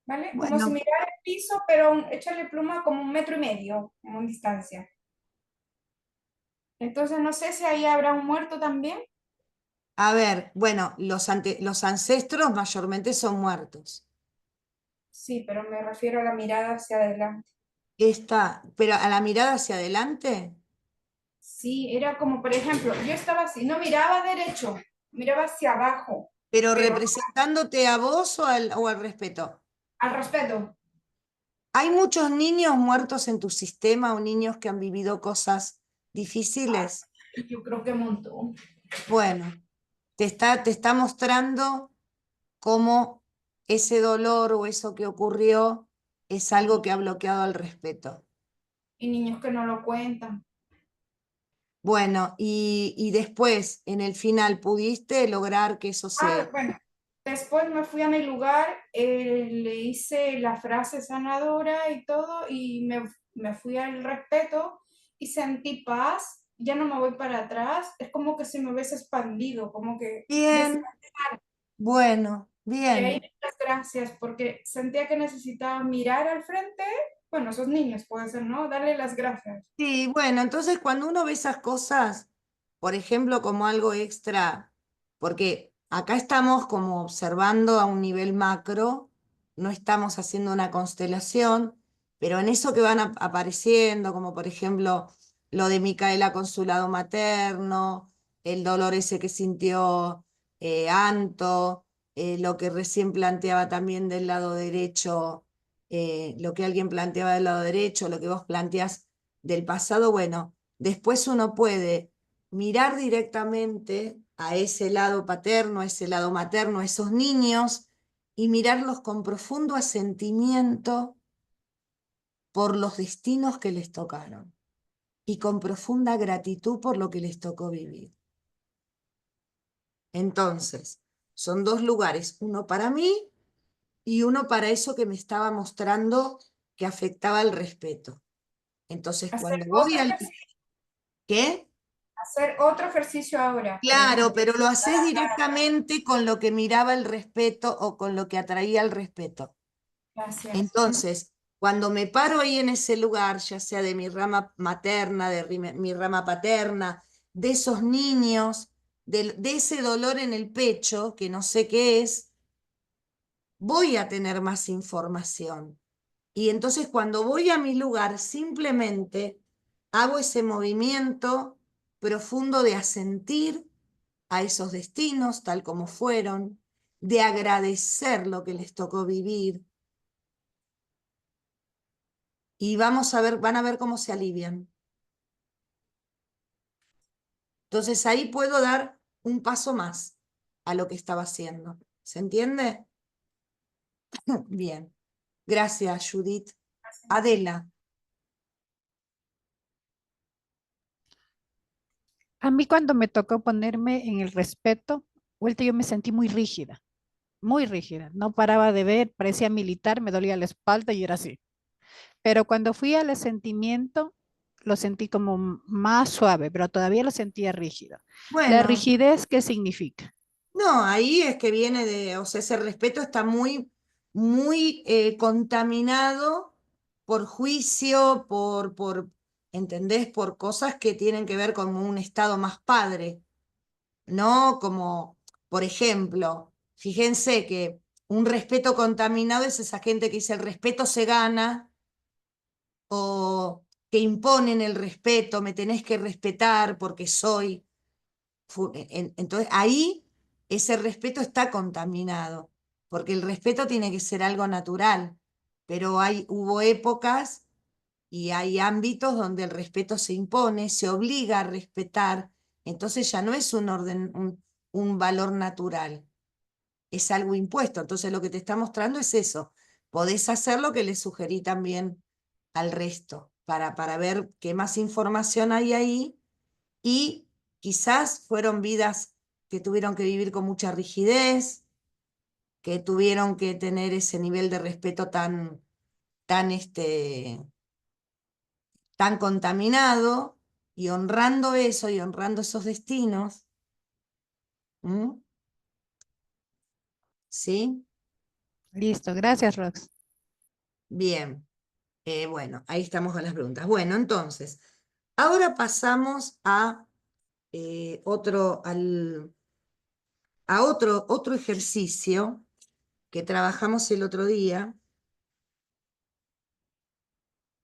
¿Vale? Como si Bueno, mirara el piso, pero échale pluma como 1,5 metros, como en distancia. Entonces no sé si ahí habrá un muerto también. a ver, bueno, los ancestros mayormente son muertos. Sí, pero me refiero a la mirada hacia adelante. Pero a la mirada hacia adelante, Sí, era como, por ejemplo, yo estaba así, no miraba derecho, miraba hacia abajo, pero pero representándote a vos o al respeto. al respeto. ¿Hay muchos niños muertos en tu sistema o niños que han vivido cosas difíciles? Yo creo que montó. Bueno, te está mostrando cómo ese dolor o eso que ocurrió es algo que ha bloqueado el respeto. Y niños que no lo cuentan. Bueno, y después, en el final, ¿pudiste lograr que eso Ah, se... bueno, después me fui a mi lugar, le hice la frase sanadora y todo, y me fui al respeto y sentí paz. Ya no me voy para atrás, es como que si me hubiese expandido, como que decía, Bien, bueno, y ahí bien. muchas gracias, porque sentía que necesitaba mirar al frente, bueno, esos niños puede ser, ¿no? Darle las gracias. Sí, bueno, entonces cuando uno ve esas cosas, por ejemplo, como algo extra, porque acá estamos como observando a un nivel macro, no estamos haciendo una constelación, pero en eso que van apareciendo, como por ejemplo lo de Micaela con su lado materno, el dolor ese que sintió Anto, lo que recién planteaba también del lado derecho, lo que alguien planteaba del lado derecho, lo que vos planteás del pasado, bueno, después uno puede mirar directamente a ese lado paterno, a ese lado materno, a esos niños, y mirarlos con profundo asentimiento por los destinos que les tocaron y con profunda gratitud por lo que les tocó vivir. Entonces, son dos lugares, uno para mí y uno para eso que me estaba mostrando que afectaba el respeto. Entonces, Hacer cuando otro voy al... ejercicio, ¿Qué? hacer otro ejercicio ahora, por Claro, ejemplo. pero lo haces directamente con lo que miraba el respeto o con lo que atraía el respeto. Gracias. Entonces, cuando me paro ahí en ese lugar, ya sea de mi rama materna, mi rama paterna, de esos niños, de ese dolor en el pecho, que no sé qué es, voy a tener más información. Y entonces cuando voy a mi lugar, simplemente hago ese movimiento profundo de asentir a esos destinos tal como fueron, de agradecer lo que les tocó vivir. Y vamos a ver, van a ver cómo se alivian. Entonces ahí puedo dar un paso más a lo que estaba haciendo. ¿Se entiende? Bien. Gracias, Judith. Adela. A mí cuando me tocó ponerme en el respeto, vuelta yo me sentí muy rígida, muy rígida. No paraba de ver, parecía militar, me dolía la espalda y era así. Pero cuando fui al asentimiento, lo sentí como más suave, pero todavía lo sentía rígido. ¿La Bueno, rigidez qué significa? no, ahí es que viene de, o sea, ese respeto está muy, muy contaminado por juicio, ¿entendés? Por cosas que tienen que ver con un estado más padre, ¿no? Como, por ejemplo, fíjense que un respeto contaminado es esa gente que dice el respeto se gana o que imponen el respeto, me tenés que respetar porque soy. Entonces ahí ese respeto está contaminado, porque el respeto tiene que ser algo natural, pero hubo épocas y hay ámbitos donde el respeto se impone, se obliga a respetar, entonces ya no es un orden, un valor natural, es algo impuesto. Entonces lo que te está mostrando es eso. Podés hacer lo que le sugerí también al resto, para ver qué más información hay ahí y quizás fueron vidas que tuvieron que vivir con mucha rigidez, que tuvieron que tener ese nivel de respeto tan contaminado, y honrando eso y honrando esos destinos. ¿Mm? ¿Sí? Listo, gracias, Rox. Bien. Bueno, ahí estamos con las preguntas. Bueno, entonces, ahora pasamos a otro ejercicio que trabajamos el otro día,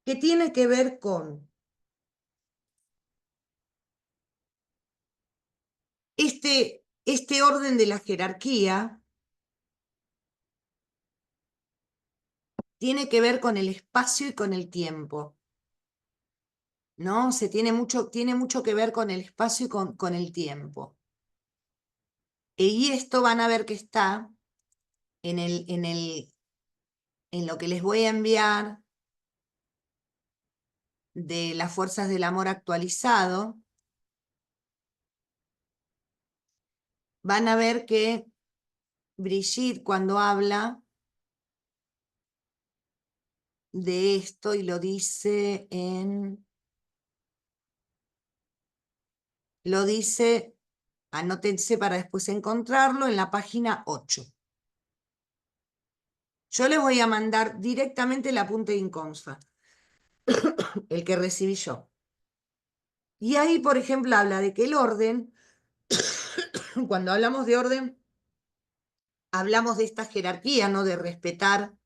que tiene que ver con este orden de la jerarquía, tiene que ver con el espacio y con el tiempo, ¿no? Tiene mucho que ver con el espacio y con el tiempo. Y esto van a ver que está en lo que les voy a enviar de las fuerzas del amor actualizado. Van a ver que Brigitte, cuando habla de esto, y lo dice anótense para después encontrarlo, en la página 8. Yo les voy a mandar directamente el apunte de Inconfa, el que recibí yo. Y ahí, por ejemplo, habla de que el orden, cuando hablamos de orden, hablamos de esta jerarquía, ¿no? De respetar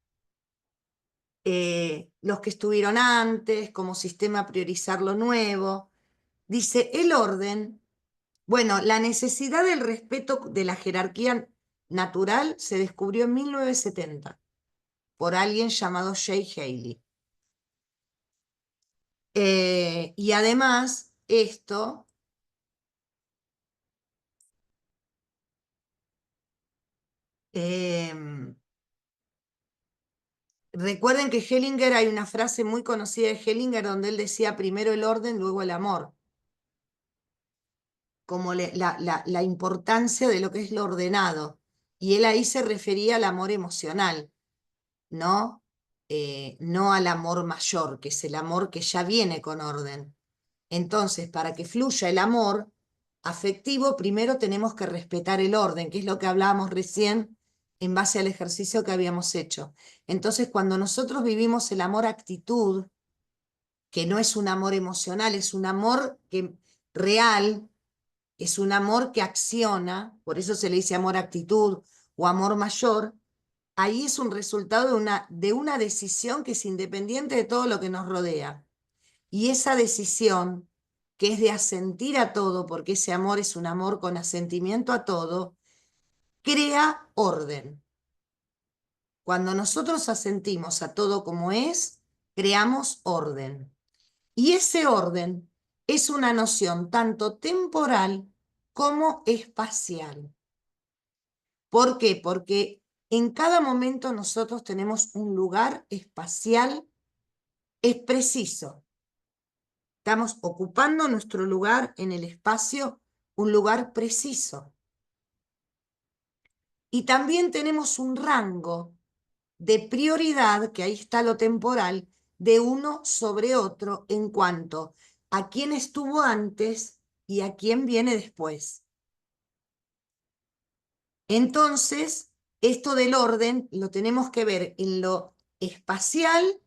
los que estuvieron antes, como sistema priorizar lo nuevo. Dice, el orden, bueno, la necesidad del respeto de la jerarquía natural se descubrió en 1970 por alguien llamado Jay Haley. Y además, esto Recuerden que Hellinger, hay una frase muy conocida de Hellinger donde él decía primero el orden, luego el amor. Como la importancia de lo que es lo ordenado. Y él ahí se refería al amor emocional, ¿no? No al amor mayor, que es el amor que ya viene con orden. Entonces, para que fluya el amor afectivo, primero tenemos que respetar el orden, que es lo que hablábamos recién en base al ejercicio que habíamos hecho. Entonces, cuando nosotros vivimos el amor actitud, que no es un amor emocional, es un amor real, es un amor que acciona, por eso se le dice amor actitud o amor mayor, ahí es un resultado de una decisión que es independiente de todo lo que nos rodea. Y esa decisión, que es de asentir a todo, porque ese amor es un amor con asentimiento a todo, crea orden. Cuando nosotros asentimos a todo como es, creamos orden. Y ese orden es una noción tanto temporal como espacial. ¿Por qué? Porque en cada momento nosotros tenemos un lugar espacial, es preciso. Estamos ocupando nuestro lugar en el espacio, un lugar preciso. Y también tenemos un rango de prioridad, que ahí está lo temporal, de uno sobre otro en cuanto a quién estuvo antes y a quién viene después. Entonces, esto del orden lo tenemos que ver en lo espacial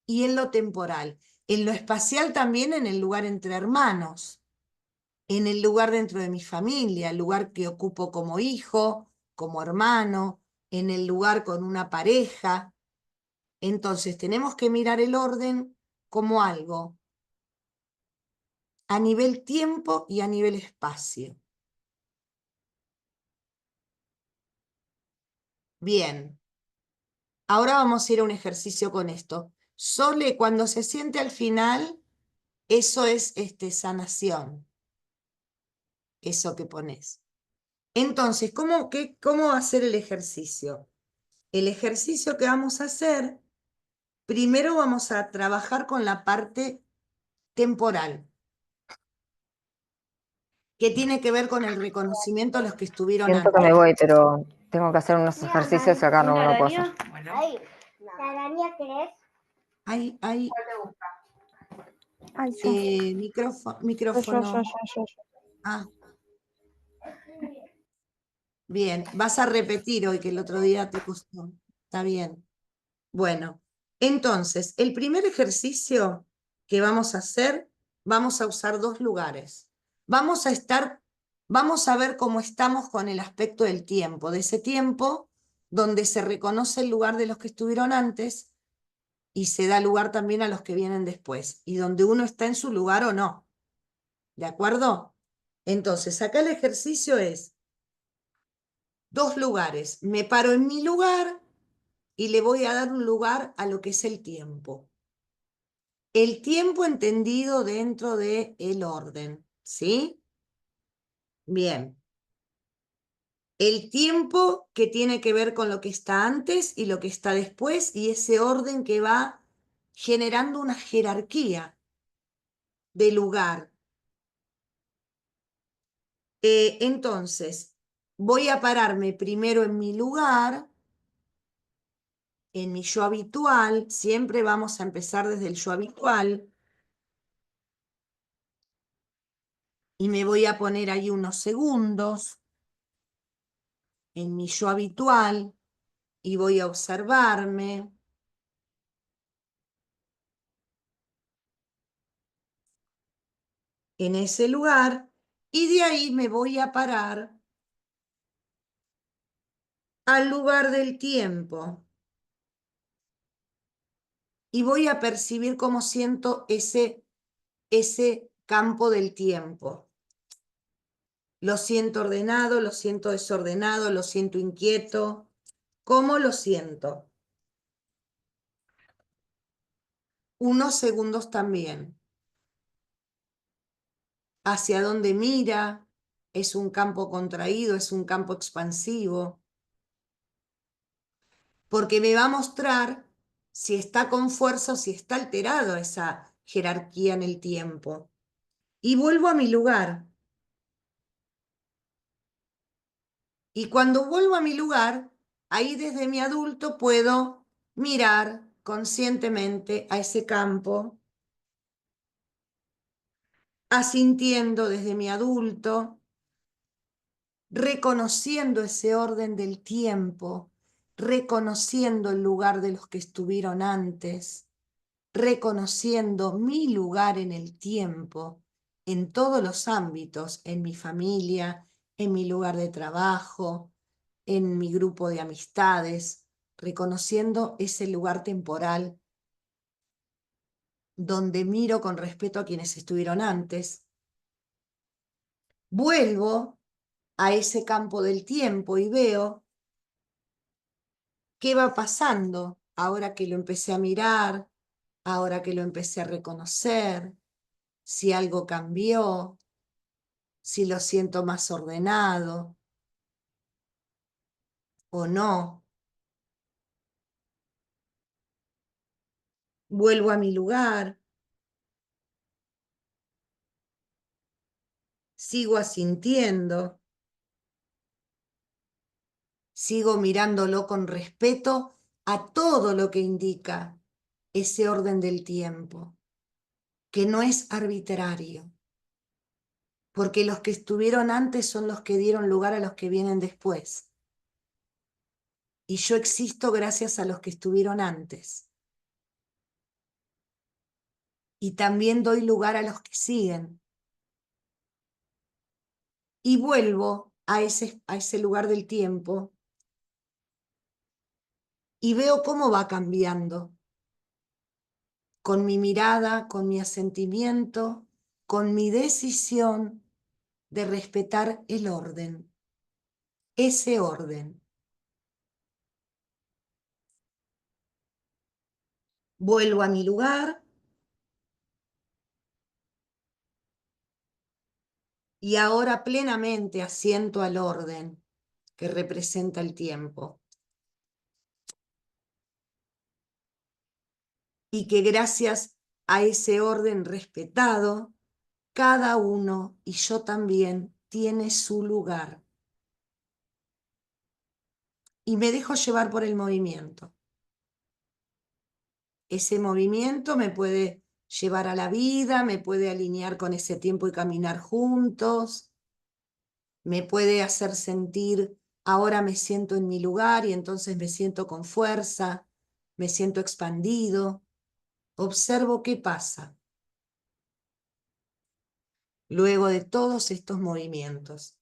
y en lo temporal. En lo espacial también en el lugar entre hermanos, en el lugar dentro de mi familia, el lugar que ocupo como hijo, como hermano, en el lugar con una pareja. Entonces tenemos que mirar el orden como algo a nivel tiempo y a nivel espacio. Bien, ahora vamos a ir a un ejercicio con esto. Sole, cuando se siente al final, eso es sanación, eso que pones. Entonces, ¿cómo va a ser el ejercicio? El ejercicio que vamos a hacer, primero vamos a trabajar con la parte temporal, que tiene que ver con el reconocimiento a los que estuvieron Siento que antes. me voy, pero tengo que hacer unos ejercicios y acá no lo puedo hacer. Ay, ¿la araña qué es? Hay Ay, yo. micrófono. Ah, bien, vas a repetir hoy que el otro día te costó. Está bien. Bueno, entonces, el primer ejercicio que vamos a hacer, vamos a usar dos lugares. Vamos a ver cómo estamos con el aspecto del tiempo, de ese tiempo donde se reconoce el lugar de los que estuvieron antes y se da lugar también a los que vienen después, y donde uno está en su lugar o no. ¿De acuerdo? Entonces, acá el ejercicio es dos lugares. Me paro en mi lugar y le voy a dar un lugar a lo que es el tiempo. El tiempo entendido dentro del orden, ¿sí? Bien. El tiempo que tiene que ver con lo que está antes y lo que está después, y ese orden que va generando una jerarquía de lugar. Entonces, voy a pararme primero en mi lugar, en mi yo habitual. Siempre vamos a empezar desde el yo habitual. Y me voy a poner ahí unos segundos en mi yo habitual y voy a observarme. En ese lugar, y de ahí me voy a parar al lugar del tiempo y voy a percibir cómo siento ese campo del tiempo. Lo siento ordenado, lo siento desordenado, lo siento inquieto. ¿Cómo lo siento? Unos segundos también. ¿Hacia dónde mira? ¿Es un campo contraído? ¿Es un campo expansivo? porque me va a mostrar si está con fuerza o si está alterado esa jerarquía en el tiempo. Y vuelvo a mi lugar. Y cuando vuelvo a mi lugar, ahí desde mi adulto puedo mirar conscientemente a ese campo, asintiendo desde mi adulto, reconociendo ese orden del tiempo, reconociendo el lugar de los que estuvieron antes, reconociendo mi lugar en el tiempo, en todos los ámbitos, en mi familia, en mi lugar de trabajo, en mi grupo de amistades, reconociendo ese lugar temporal donde miro con respeto a quienes estuvieron antes. Vuelvo a ese campo del tiempo y veo qué va pasando ahora que lo empecé a mirar, ahora que lo empecé a reconocer, si algo cambió, si lo siento más ordenado o no. Vuelvo a mi lugar, sigo asintiendo, sigo mirándolo con respeto a todo lo que indica ese orden del tiempo, que no es arbitrario, porque los que estuvieron antes son los que dieron lugar a los que vienen después. Y yo existo gracias a los que estuvieron antes. Y también doy lugar a los que siguen. Y vuelvo a ese lugar del tiempo y veo cómo va cambiando, con mi mirada, con mi asentimiento, con mi decisión de respetar el orden, ese orden. Vuelvo a mi lugar y ahora plenamente asiento al orden que representa el tiempo. Y que gracias a ese orden respetado, cada uno, y yo también, tiene su lugar. Y me dejo llevar por el movimiento. Ese movimiento me puede llevar a la vida, me puede alinear con ese tiempo y caminar juntos, me puede hacer sentir, ahora me siento en mi lugar y entonces me siento con fuerza, me siento expandido. Observo qué pasa luego de todos estos movimientos,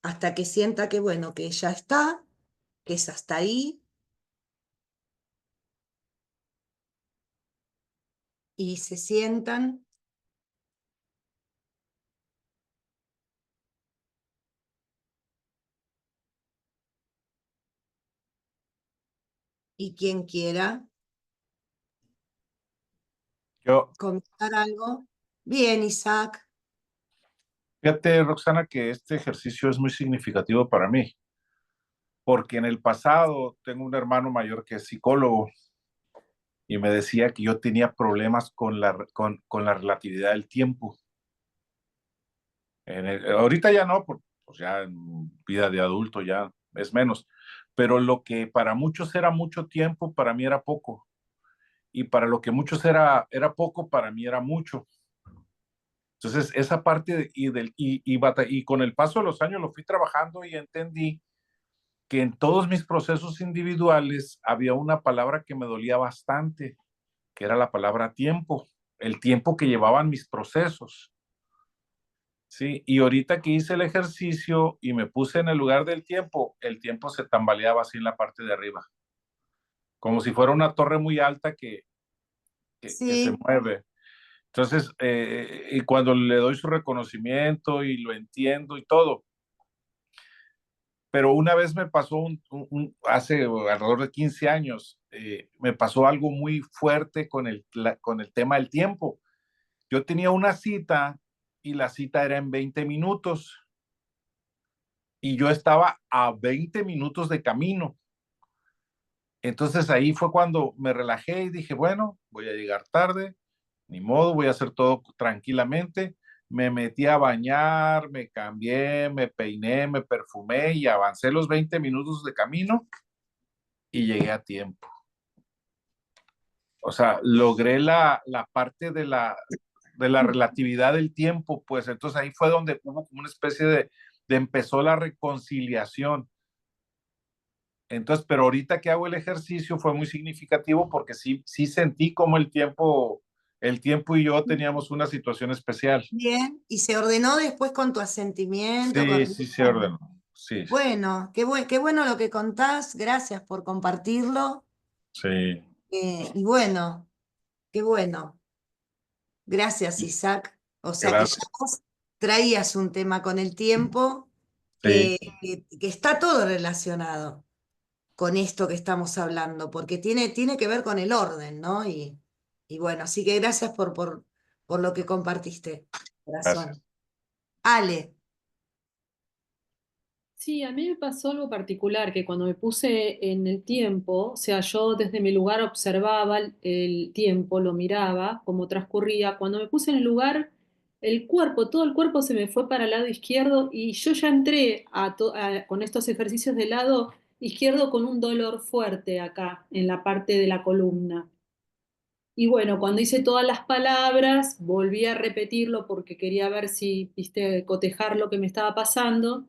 hasta que sienta que, bueno, que ya está, que es hasta ahí, y se sientan y quien quiera Yo, comentar algo. Bien, Isaac. fíjate, Roxana, que este ejercicio es muy significativo para mí, porque en el pasado tengo un hermano mayor que es psicólogo y me decía que yo tenía problemas con la relatividad del tiempo. Ahorita ya no, pues ya en vida de adulto ya es menos, pero lo que para muchos era mucho tiempo, para mí era poco, y para lo que muchos era poco, para mí era mucho. Entonces, esa parte y con el paso de los años lo fui trabajando y entendí que en todos mis procesos individuales había una palabra que me dolía bastante, que era la palabra tiempo, el tiempo que llevaban mis procesos. Sí, y ahorita que hice el ejercicio y me puse en el lugar del tiempo, el tiempo se tambaleaba así en la parte de arriba, como si fuera una torre muy alta que se Sí, mueve. Entonces, y cuando le doy su reconocimiento y lo entiendo y todo, pero una vez me pasó, hace alrededor de 15 años, me pasó algo muy fuerte con el tema del tiempo. Yo tenía una cita y la cita era en 20 minutos y yo estaba a 20 minutos de camino. Entonces ahí fue cuando me relajé y dije, bueno, voy a llegar tarde, ni modo, voy a hacer todo tranquilamente. Me metí a bañar, me cambié, me peiné, me perfumé y avancé los 20 minutos de camino y llegué a tiempo. O sea, logré la parte de la relatividad del tiempo, pues entonces ahí fue donde hubo como una especie de empezó la reconciliación. Entonces, pero ahorita que hago el ejercicio fue muy significativo porque sí sentí como el tiempo y yo teníamos una situación especial. Bien, y se ordenó después con tu asentimiento. Sí, se ordenó. Sí, Bueno, qué bueno lo que contás, gracias por compartirlo. sí. Y bueno, qué bueno. Gracias, Isaac. O sea que ya Gracias. vos traías un tema con el tiempo Sí, que está todo relacionado con esto que estamos hablando, porque tiene que ver con el orden, ¿no? Y bueno, así que gracias por lo que compartiste, gracias. corazón. Ale, Sí, a mí me pasó algo particular, que cuando me puse en el tiempo, o sea, yo desde mi lugar observaba el tiempo, lo miraba, cómo transcurría. Cuando me puse en el lugar, el cuerpo, todo el cuerpo se me fue para el lado izquierdo y yo ya entré con estos ejercicios del lado izquierdo con un dolor fuerte acá, en la parte de la columna. Y bueno, cuando hice todas las palabras, volví a repetirlo porque quería ver si, viste, cotejar lo que me estaba pasando.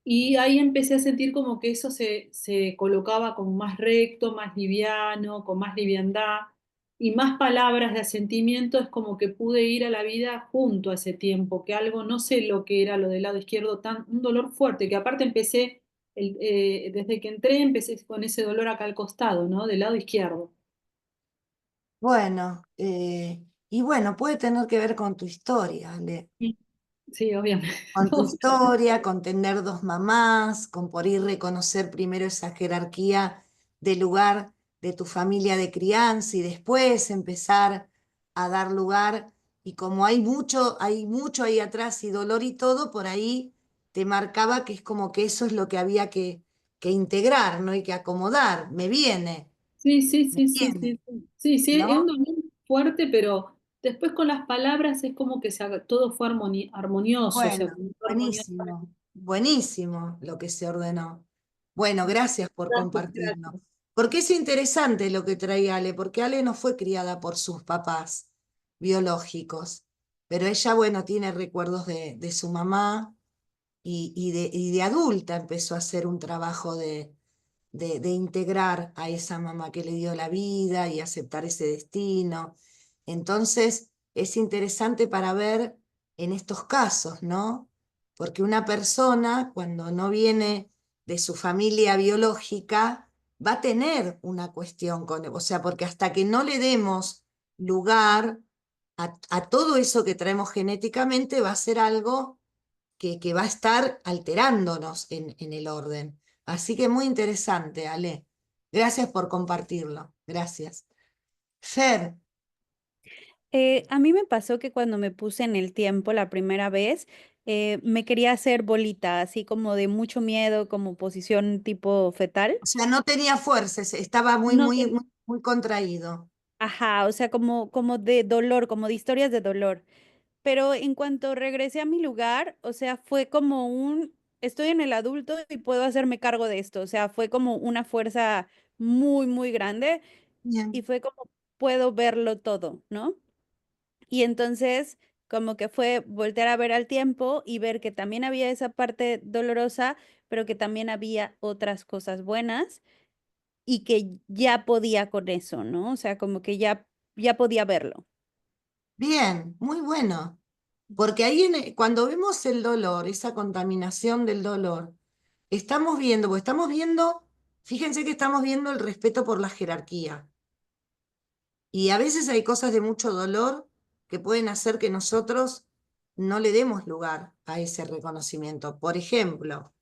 Y ahí empecé a sentir como que eso se colocaba como más recto, más liviano, con más liviandad y más palabras de asentimiento. Es como que pude ir a la vida junto a ese tiempo, que algo, no sé lo que era lo del lado izquierdo, un dolor fuerte, que aparte empecé, desde que entré, empecé con ese dolor acá al costado, ¿no? Del lado izquierdo. bueno, y bueno, puede tener que ver con tu historia, Ale. Sí, sí, obviamente. Con tu historia, con tener dos mamás, con por ir reconocer primero esa jerarquía del lugar de tu familia de crianza y después empezar a dar lugar. Y como hay mucho ahí atrás y dolor y todo, por ahí te marcaba que es como que eso es lo que había que integrar, ¿no? Y que acomodar. Sí, sí, Me sí, sí, viene, sí, sí, sí, sí, es un ¿no? dolor fuerte, pero después con las palabras es como que todo fue armonioso, o sea, Bueno, como fue armonioso. buenísimo, buenísimo lo que se ordenó. Bueno, gracias por Gracias, compartirlo. gracias. Porque es interesante lo que trae Ale, porque Ale no fue criada por sus papás biológicos, pero ella, bueno, tiene recuerdos de su mamá y de adulta empezó a hacer un trabajo de integrar a esa mamá que le dio la vida y aceptar ese destino. Entonces, es interesante para ver en estos casos, ¿no? Porque una persona, cuando no viene de su familia biológica, va a tener una cuestión con, o sea, porque hasta que no le demos lugar a todo eso que traemos genéticamente, va a ser algo que va a estar alterándonos en el orden. Así que muy interesante, Ale. Gracias por compartirlo. Gracias. Fer, A mí me pasó que cuando me puse en el tiempo la primera vez, me quería hacer bolita, así como de mucho miedo, como posición tipo fetal. o sea, no tenía fuerzas, estaba No ten- muy contraído. Ajá, o sea, como de dolor, como de historias de dolor. Pero en cuanto regresé a mi lugar, o sea, fue como estoy en el adulto y puedo hacerme cargo de esto. O sea, fue como una fuerza muy, muy grande y Bien. fue como puedo verlo todo, ¿no? Y entonces, como que fue voltear a ver al tiempo y ver que también había esa parte dolorosa, pero que también había otras cosas buenas y que ya podía con eso, ¿no? O sea, como que ya podía verlo. Bien, muy bueno. Porque ahí cuando vemos el dolor, esa contaminación del dolor, porque estamos viendo, fíjense que estamos viendo el respeto por la jerarquía. Y a veces hay cosas de mucho dolor que pueden hacer que nosotros no le demos lugar a ese reconocimiento. Por ejemplo,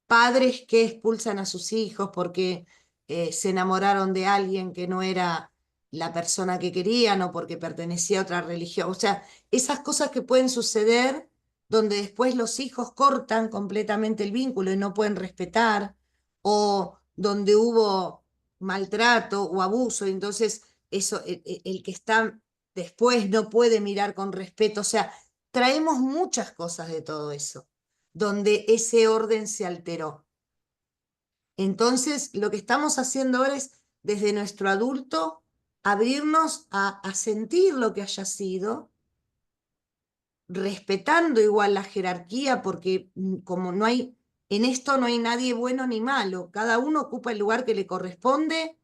padres que expulsan a sus hijos porque se enamoraron de alguien que no era la persona que querían o porque pertenecía a otra religión. O sea, esas cosas que pueden suceder donde después los hijos cortan completamente el vínculo y no pueden respetar, o donde hubo maltrato o abuso, entonces eso, el que está después no puede mirar con respeto, o sea, traemos muchas cosas de todo eso, donde ese orden se alteró. Entonces, lo que estamos haciendo ahora es, desde nuestro adulto, abrirnos a sentir lo que haya sido, respetando igual la jerarquía, porque como no hay, en esto no hay nadie bueno ni malo, cada uno ocupa el lugar que le corresponde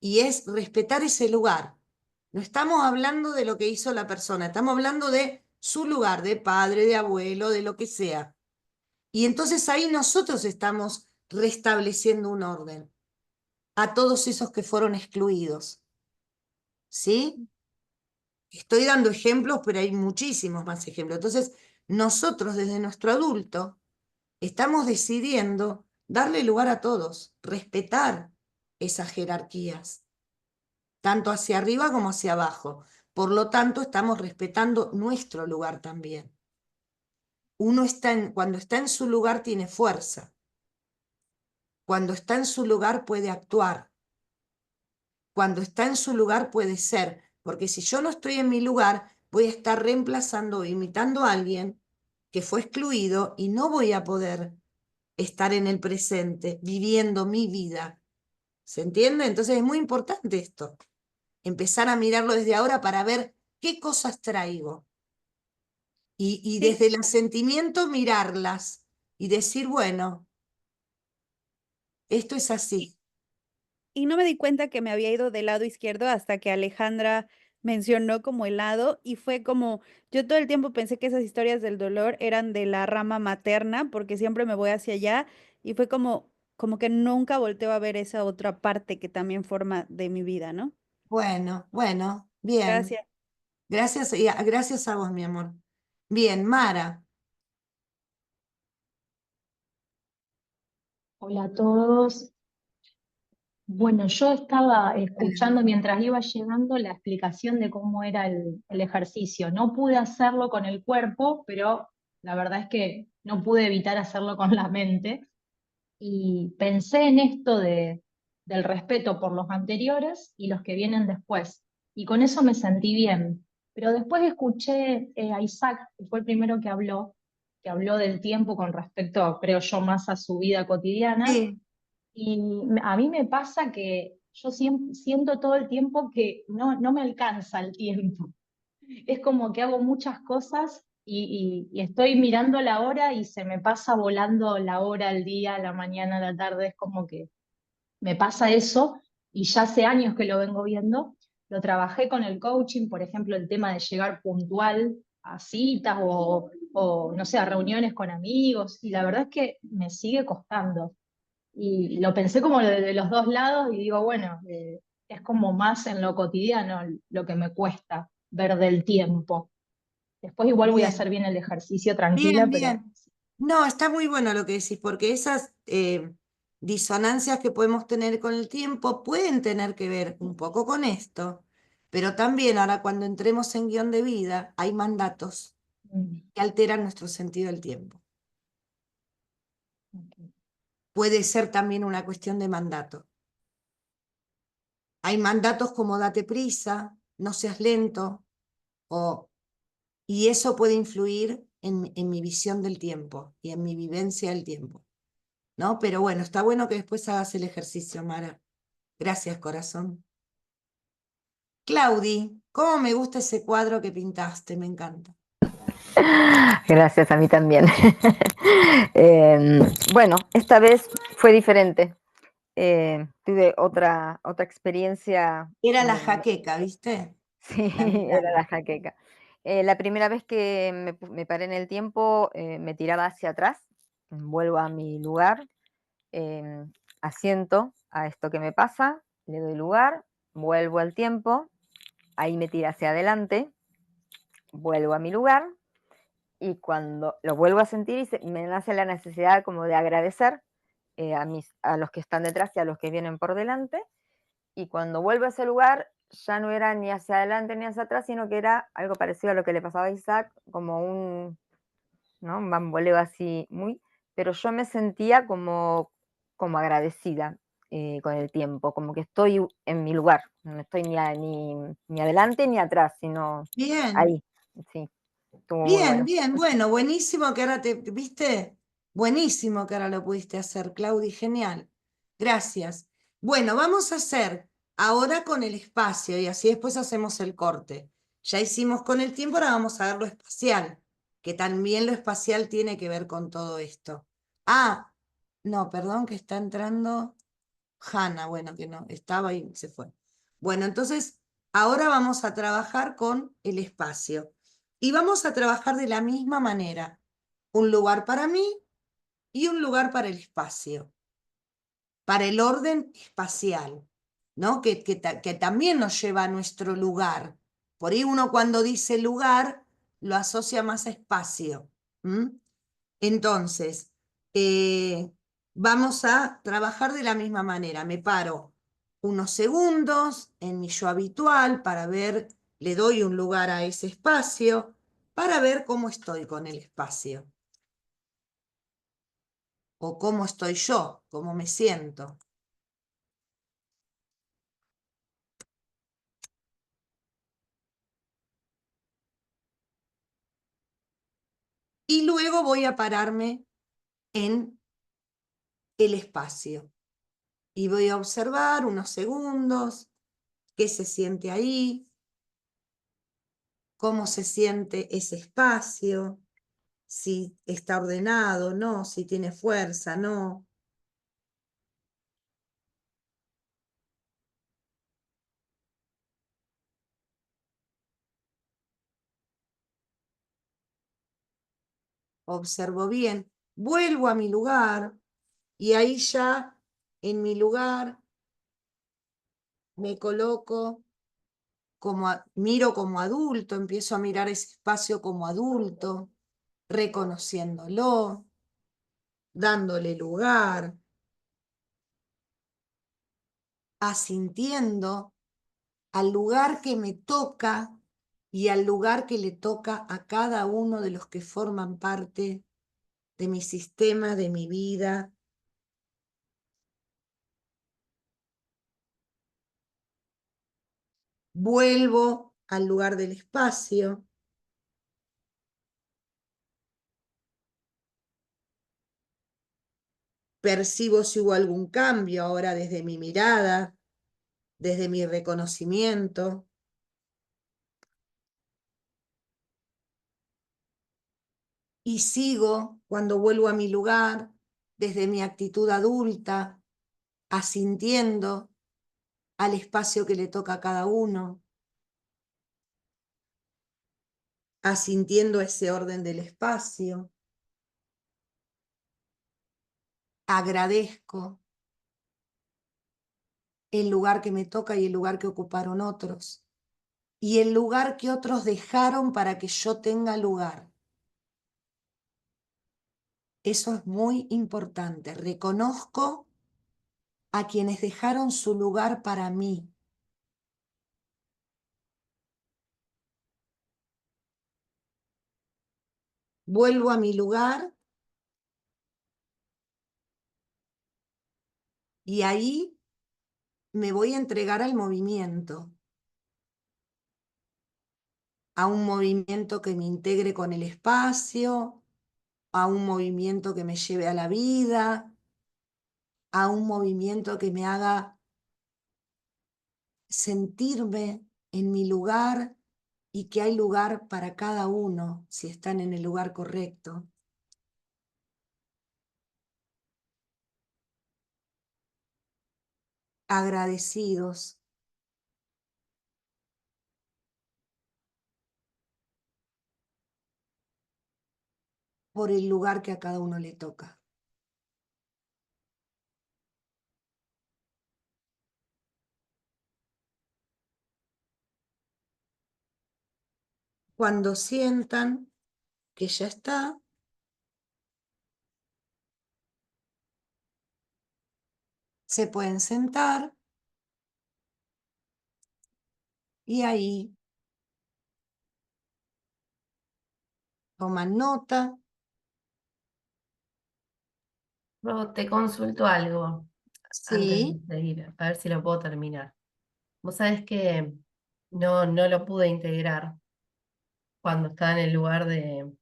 y es respetar ese lugar. No estamos hablando de lo que hizo la persona, estamos hablando de su lugar, de padre, de abuelo, de lo que sea. Y entonces ahí nosotros estamos restableciendo un orden a todos esos que fueron excluidos. ¿Sí? Estoy dando ejemplos, pero hay muchísimos más ejemplos. Entonces, nosotros desde nuestro adulto estamos decidiendo darle lugar a todos, respetar esas jerarquías, tanto hacia arriba como hacia abajo. Por lo tanto, estamos respetando nuestro lugar también. Uno cuando está en su lugar tiene fuerza. Cuando está en su lugar puede actuar. Cuando está en su lugar puede ser. Porque si yo no estoy en mi lugar, voy a estar reemplazando o imitando a alguien que fue excluido y no voy a poder estar en el presente, viviendo mi vida. ¿Se entiende? Entonces es muy importante esto. Empezar a mirarlo desde ahora para ver qué cosas traigo. Y Sí. desde el sentimiento mirarlas y decir, bueno, esto es así. Y no me di cuenta que me había ido del lado izquierdo hasta que Alejandra mencionó como el lado y fue como, yo todo el tiempo pensé que esas historias del dolor eran de la rama materna porque siempre me voy hacia allá y fue como que nunca volteo a ver esa otra parte que también forma de mi vida, ¿no? Bueno, bien. Gracias. Gracias, gracias a vos, mi amor. Bien, Mara. Hola a todos. Bueno, yo estaba escuchando mientras iba llegando la explicación de cómo era el ejercicio. No pude hacerlo con el cuerpo, pero la verdad es que no pude evitar hacerlo con la mente. Y pensé en esto del respeto por los anteriores y los que vienen después. Y con eso me sentí bien. Pero después escuché a Isaac, que fue el primero que habló del tiempo con respecto, creo yo, más a su vida cotidiana. Sí, Y a mí me pasa que yo siento todo el tiempo que no me alcanza el tiempo. Es como que hago muchas cosas y estoy mirando la hora y se me pasa volando la hora, el día, la mañana, la tarde. Es como que me pasa eso y ya hace años que lo vengo viendo. Lo trabajé con el coaching, por ejemplo, el tema de llegar puntual a citas o no sé, a reuniones con amigos, y la verdad es que me sigue costando. Y lo pensé como de los dos lados y digo, bueno, es como más en lo cotidiano lo que me cuesta ver del tiempo. Después igual voy a hacer bien, bien el ejercicio tranquila, pero bien. No, está muy bueno lo que decís, porque esas disonancias que podemos tener con el tiempo pueden tener que ver un poco con esto, pero también ahora cuando entremos en guión de vida hay mandatos que alteran nuestro sentido del tiempo. Puede ser también una cuestión de mandato. Hay mandatos como date prisa, no seas lento, y eso puede influir en mi visión del tiempo y en mi vivencia del tiempo, ¿no? Pero bueno, está bueno que después hagas el ejercicio, Mara. Gracias, corazón. Claudi, ¿cómo me gusta ese cuadro que pintaste? Me encanta. Gracias, a mí también. Bueno, esta vez fue diferente. Tuve otra experiencia. Era la jaqueca, ¿viste? Sí, La era la ventana. jaqueca. La primera vez que me paré en el tiempo, me tiraba hacia atrás, vuelvo a mi lugar, asiento a esto que me pasa, le doy lugar, vuelvo al tiempo, ahí me tira hacia adelante, vuelvo a mi lugar, y cuando lo vuelvo a sentir me nace la necesidad como de agradecer a los que están detrás y a los que vienen por delante, y cuando vuelvo a ese lugar ya no era ni hacia adelante ni hacia atrás, sino que era algo parecido a lo que le pasaba a Isaac, como un bamboleo así muy, pero yo me sentía como agradecida. con el tiempo, como que estoy en mi lugar, no estoy ni adelante ni atrás, sino Bien, ahí, sí, estuvo muy bien, bueno. bien, bueno, buenísimo que ahora ¿viste? Buenísimo que ahora lo pudiste hacer, Claudi, genial. Gracias. Bueno, vamos a hacer ahora con el espacio y así después hacemos el corte. Ya hicimos con el tiempo, ahora vamos a ver lo espacial, que también lo espacial tiene que ver con todo esto. Ah, no, perdón, que está entrando Hanna, bueno, que no, estaba y se fue. Bueno, entonces ahora vamos a trabajar con el espacio y vamos a trabajar de la misma manera. Un lugar para mí y un lugar para el espacio, para el orden espacial, ¿no? Que también nos lleva a nuestro lugar. Por ahí uno cuando dice lugar lo asocia más a espacio. ¿M? Entonces, vamos a trabajar de la misma manera. Me paro unos segundos en mi yo habitual para ver, le doy un lugar a ese espacio para ver cómo estoy con el espacio o cómo estoy yo, cómo me siento. Y luego voy a pararme en el espacio y voy a observar unos segundos qué se siente ahí, cómo se siente ese espacio, si está ordenado, no, si tiene fuerza, no. Observo bien, vuelvo a mi lugar y ahí ya en mi lugar me coloco miro como adulto, empiezo a mirar ese espacio como adulto, reconociéndolo, dándole lugar, asintiendo al lugar que me toca y al lugar que le toca a cada uno de los que forman parte de mi sistema, de mi vida. Vuelvo al lugar del espacio. Percibo si hubo algún cambio ahora desde mi mirada, desde mi reconocimiento. Y sigo cuando vuelvo a mi lugar, desde mi actitud adulta, asintiendo al espacio que le toca a cada uno, asintiendo a ese orden del espacio. Agradezco el lugar que me toca y el lugar que ocuparon otros, y el lugar que otros dejaron para que yo tenga lugar. Eso es muy importante. Reconozco a quienes dejaron su lugar para mí. Vuelvo a mi lugar y ahí me voy a entregar al movimiento, a un movimiento que me integre con el espacio, a un movimiento que me lleve a la vida, a un movimiento que me haga sentirme en mi lugar y que hay lugar para cada uno si están en el lugar correcto. Agradecidos por el lugar que a cada uno le toca. Cuando sientan que ya está, se pueden sentar y ahí toman nota. Yo te consulto algo. antes Sí. de seguir, a ver si lo puedo terminar. Vos sabés que no lo pude integrar cuando estaba en el lugar del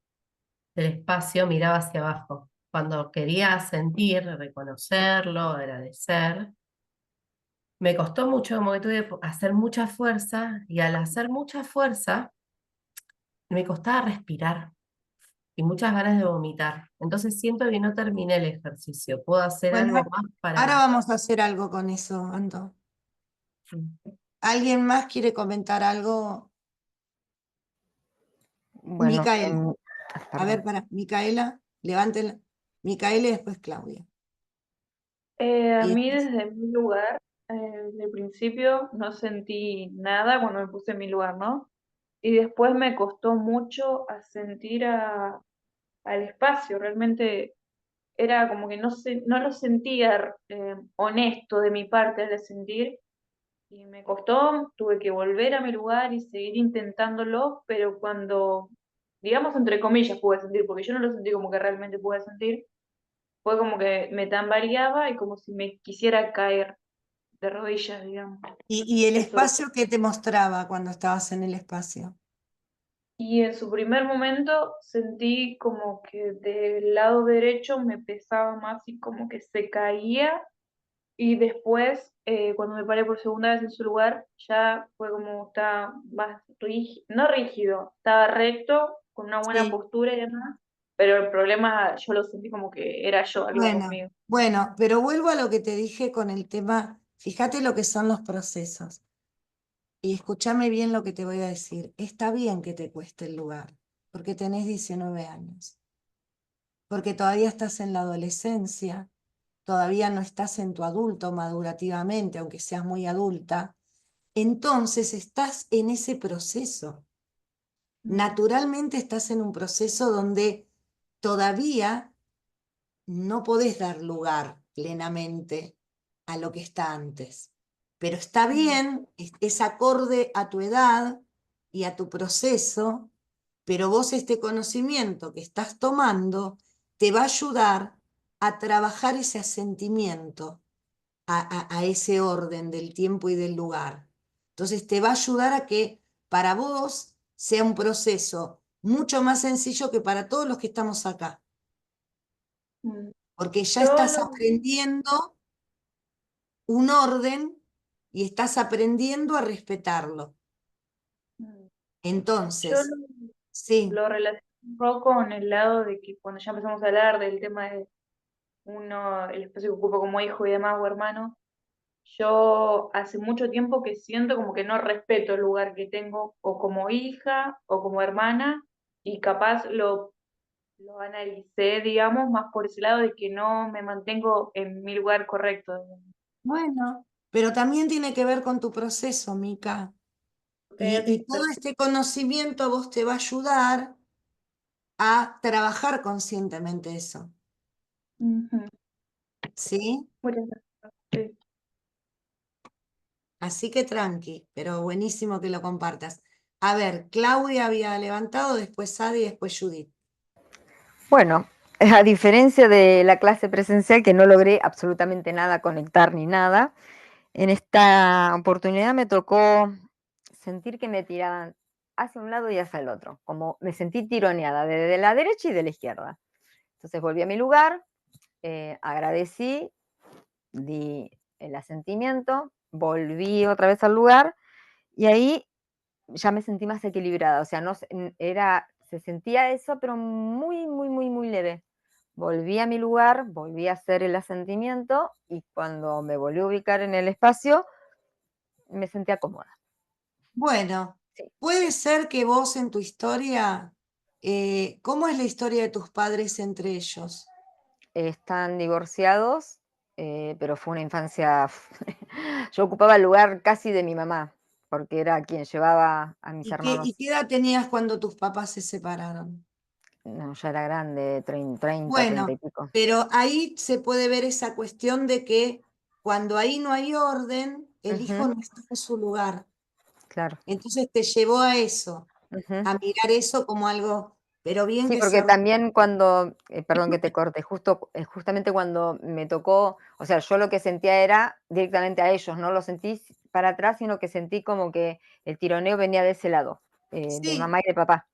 espacio, miraba hacia abajo. Cuando quería sentir, reconocerlo, agradecer, me costó mucho, como que tuve que hacer mucha fuerza, y al hacer mucha fuerza, me costaba respirar y muchas ganas de vomitar. Entonces siento que no terminé el ejercicio. ¿Puedo hacer Bueno, algo más ahora para...? vamos a hacer algo con eso, Anto. ¿Alguien más quiere comentar algo? Bueno, Micaela. A ver, perdón. Micaela, levántela. Micaela y después Claudia. A Y mí después- desde mi lugar, desde el principio no sentí nada cuando me puse en mi lugar, ¿no? Y después me costó mucho a sentir al espacio, realmente era como que no lo sentía honesto de mi parte al sentir, y me costó, tuve que volver a mi lugar y seguir intentándolo, pero cuando, digamos entre comillas, pude sentir, porque yo no lo sentí como que realmente pude sentir, fue como que me tambaleaba y como si me quisiera caer de rodillas, digamos. y el Eso. espacio que te mostraba cuando estabas en el espacio. Y en su primer momento sentí como que del lado derecho me pesaba más y como que se caía. Y después, cuando me paré por segunda vez en su lugar, ya fue como estaba más rígido, no rígido, estaba recto, con una buena Sí. postura y demás. Pero el problema yo lo sentí como que era yo, algo conmigo. Bueno, pero vuelvo a lo que te dije con el tema, fíjate lo que son los procesos. Y escúchame bien lo que te voy a decir. Está bien que te cueste el lugar, porque tenés 19 años, porque todavía estás en la adolescencia, todavía no estás en tu adulto madurativamente, aunque seas muy adulta. Entonces estás en ese proceso. Naturalmente estás en un proceso donde todavía no podés dar lugar plenamente a lo que está antes. Pero está bien, es acorde a tu edad y a tu proceso, pero vos este conocimiento que estás tomando te va a ayudar a trabajar ese asentimiento a ese orden del tiempo y del lugar. Entonces te va a ayudar a que para vos sea un proceso mucho más sencillo que para todos los que estamos acá, Mm. porque ya Yo estás lo, aprendiendo un orden y estás aprendiendo a respetarlo. mm, yo Entonces, sí, lo relaciono un poco con el lado de que cuando ya empezamos a hablar del tema de uno, el espacio que ocupa como hijo y demás, o hermano, yo hace mucho tiempo que siento como que no respeto el lugar que tengo o como hija o como hermana, y capaz lo analicé, digamos, más por ese lado de que no me mantengo en mi lugar correcto. bueno, pero también tiene que ver con tu proceso, Mica. Ok, Y ok, todo este conocimiento a vos te va a ayudar a trabajar conscientemente eso, ujú. ¿sí? Muchas gracias. Sí. Así que tranqui, pero buenísimo que lo compartas. A ver, Claudia había levantado, después Sadi y después Judith. Bueno, a diferencia de la clase presencial, que no logré absolutamente nada conectar ni nada, en esta oportunidad me tocó sentir que me tiraban hacia un lado y hacia el otro, como me sentí tironeada desde la derecha y de la izquierda. Entonces volví a mi lugar, agradecí, di el asentimiento, volví otra vez al lugar y ahí ya me sentí más equilibrada, o sea, no se sentía eso, pero muy, muy, muy, muy leve. Volví a mi lugar, volví a hacer el asentimiento y cuando me volví a ubicar en el espacio, me sentía cómoda. Bueno, Sí. puede ser que vos en tu historia, ¿cómo es la historia de tus padres entre ellos? Están divorciados, pero fue una infancia, yo ocupaba el lugar casi de mi mamá, porque era quien llevaba a mis ¿Y hermanos. qué edad tenías cuando tus papás se separaron? No, ya era grande, 30 y Bueno, pico. pero ahí se puede ver esa cuestión de que cuando ahí no hay orden, el hijo Ujú, no está en su lugar. claro. Entonces te llevó a eso, Ujú, a mirar eso como algo pero bien Sí, que porque se... también cuando, perdón que te corte, justamente cuando me tocó, o sea, yo lo que sentía era directamente a ellos, no lo sentí para atrás, sino que sentí como que el tironeo venía de ese lado, de Sí, mamá y de papá.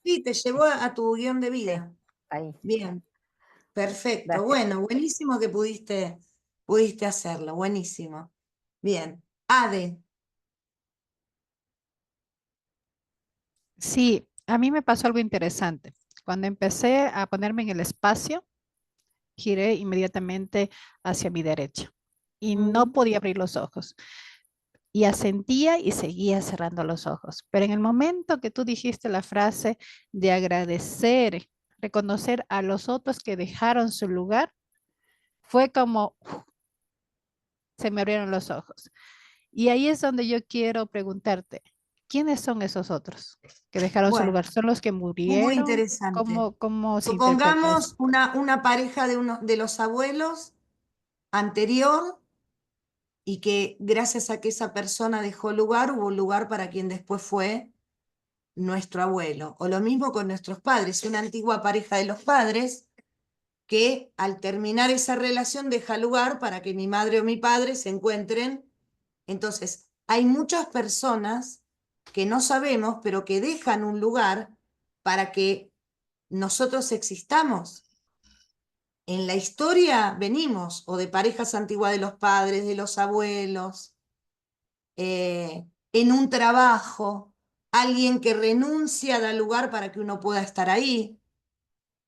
sí, te llevó a tu guión de Sí, vida. ahí, Bien, perfecto. gracias. Bueno, buenísimo que pudiste hacerlo, buenísimo. Bien, Ade, Sí, a mí me pasó algo interesante. Cuando empecé a ponerme en el espacio, giré inmediatamente hacia mi derecha y no mm, podía abrir los ojos. Y asentía y seguía cerrando los ojos. Pero en el momento que tú dijiste la frase de agradecer, reconocer a los otros que dejaron su lugar, fue como se me abrieron los ojos. Y ahí es donde yo quiero preguntarte, ¿quiénes son esos otros que dejaron su bueno, lugar? ¿Son los que muy murieron? interesante. ¿Cómo se interpreta eso? Supongamos una pareja de uno de los abuelos anterior y que gracias a que esa persona dejó lugar, hubo lugar para quien después fue nuestro abuelo. O lo mismo con nuestros padres, una antigua pareja de los padres que al terminar esa relación deja lugar para que mi madre o mi padre se encuentren. Entonces, hay muchas personas que no sabemos, pero que dejan un lugar para que nosotros existamos. En la historia venimos o de parejas antiguas de los padres, de los abuelos, en un trabajo, alguien que renuncia da lugar para que uno pueda estar ahí.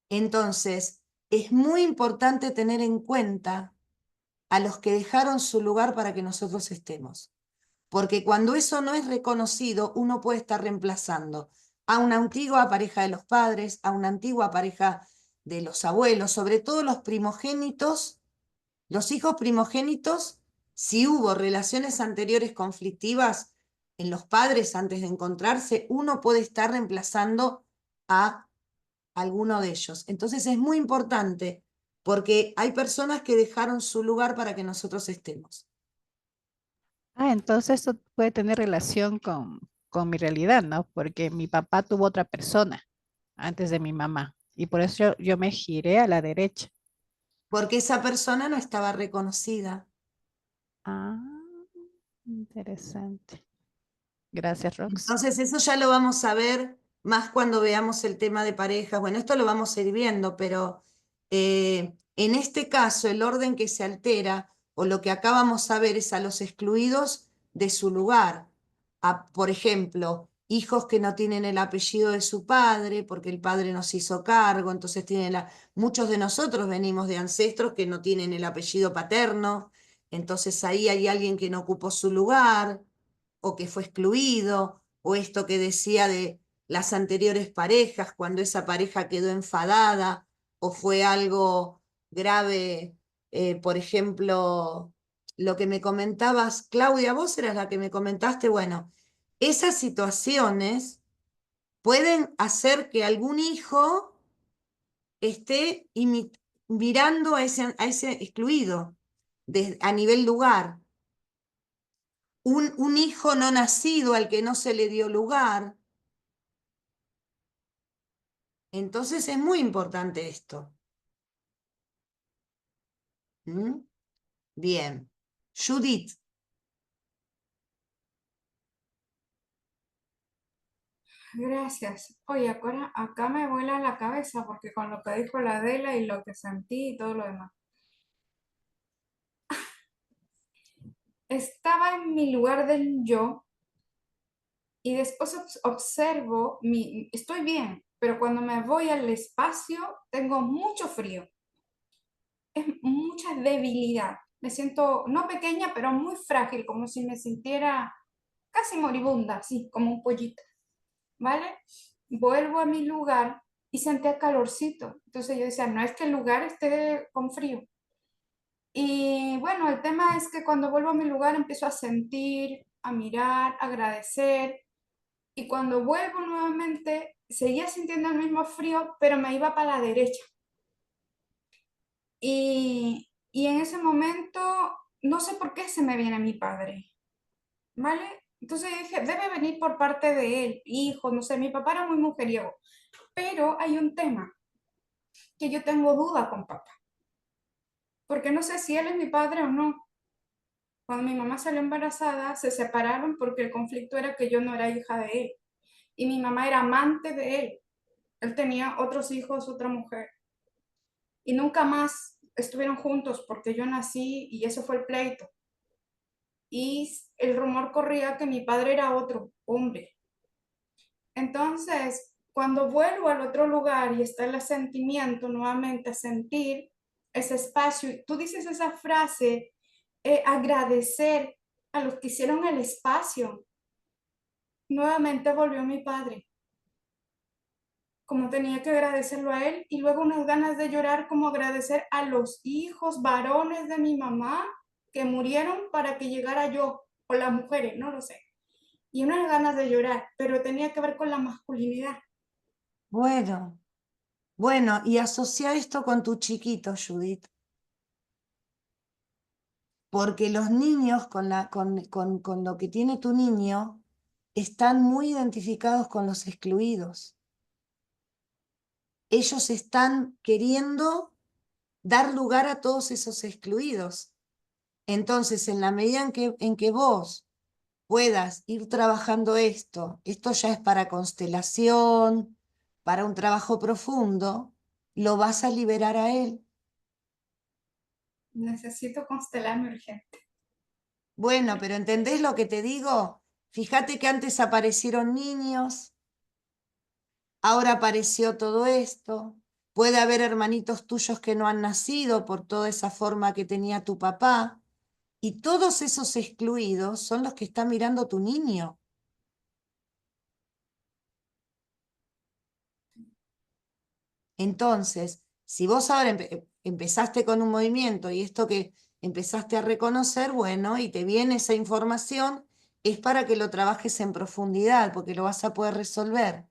Entonces, es muy importante tener en cuenta a los que dejaron su lugar para que nosotros estemos. Porque cuando eso no es reconocido, uno puede estar reemplazando a una antigua pareja de los padres, a una antigua pareja de los abuelos, sobre todo los primogénitos, los hijos primogénitos, si hubo relaciones anteriores conflictivas en los padres antes de encontrarse, uno puede estar reemplazando a alguno de ellos. Entonces es muy importante porque hay personas que dejaron su lugar para que nosotros estemos. Ah, entonces esto puede tener relación con mi realidad, ¿no? Porque mi papá tuvo otra persona antes de mi mamá y por eso yo me giré a la derecha. Porque esa persona no estaba reconocida. Ah, interesante. Gracias, Rox. Entonces eso ya lo vamos a ver más cuando veamos el tema de parejas. Bueno, esto lo vamos a ir viendo, pero en este caso el orden que se altera o lo que acá vamos a ver es a los excluidos de su lugar. Por ejemplo, hijos que no tienen el apellido de su padre porque el padre nos hizo cargo, entonces muchos de nosotros venimos de ancestros que no tienen el apellido paterno, entonces ahí hay alguien que no ocupó su lugar o que fue excluido, o esto que decía de las anteriores parejas, cuando esa pareja quedó enfadada o fue algo grave, por ejemplo, lo que me comentabas, Claudia, vos eras la que me comentaste, bueno, esas situaciones pueden hacer que algún hijo esté mirando a ese excluido a nivel lugar. Un hijo no nacido al que no se le dio lugar. Entonces es muy importante esto. ¿Mm? Bien. Judith, Gracias. Oye, acá me vuela la cabeza porque con lo que dijo la Adela y lo que sentí y todo lo demás. Estaba en mi lugar del yo y después observo, estoy bien, pero cuando me voy al espacio tengo mucho frío, es mucha debilidad. Me siento no pequeña, pero muy frágil, como si me sintiera casi moribunda, así como un pollito, ¿vale? Vuelvo a mi lugar y sentía calorcito. Entonces yo decía, no es que el lugar esté con frío. Y bueno, el tema es que cuando vuelvo a mi lugar empiezo a sentir, a mirar, a agradecer. Y cuando vuelvo nuevamente, seguía sintiendo el mismo frío, pero me iba para la derecha. Y en ese momento, no sé por qué se me viene mi padre, ¿vale? Entonces yo dije, debe venir por parte de él, hijo, no sé, mi papá era muy mujeriego, Pero hay un tema que yo tengo duda con papá, porque no sé si él es mi padre o no. Cuando mi mamá salió embarazada, se separaron porque el conflicto era que yo no era hija de él y mi mamá era amante de él. Él tenía otros hijos, otra mujer, y nunca más estuvieron juntos porque yo nací y eso fue el pleito. Y el rumor corría que mi padre era otro hombre. Entonces, cuando vuelvo al otro lugar y está el asentimiento nuevamente, a sentir ese espacio, y tú dices esa frase, agradecer a los que hicieron el espacio, nuevamente volvió mi padre, como tenía que agradecerlo a él, y luego unas ganas de llorar, como agradecer a los hijos varones de mi mamá que murieron para que llegara yo, o las mujeres, no lo sé. Y unas ganas de llorar, pero tenía que ver con la masculinidad. Bueno, bueno, y asocia esto con tu chiquito, Judith. Porque los niños, con lo que tiene tu niño, están muy identificados con los excluidos. Ellos están queriendo dar lugar a todos esos excluidos. Entonces, en la medida en que vos puedas ir trabajando esto ya es para constelación, para un trabajo profundo, lo vas a liberar a él. Necesito constelarme urgente. Bueno, pero ¿entendés lo que te digo? Fíjate que antes aparecieron niños, ahora apareció todo esto. Puede haber hermanitos tuyos que no han nacido por toda esa forma que tenía tu papá. Y todos esos excluidos son los que están mirando a tu niño. Entonces, si vos ahora empezaste con un movimiento y esto que empezaste a reconocer, bueno, y te viene esa información, es para que lo trabajes en profundidad, porque lo vas a poder resolver.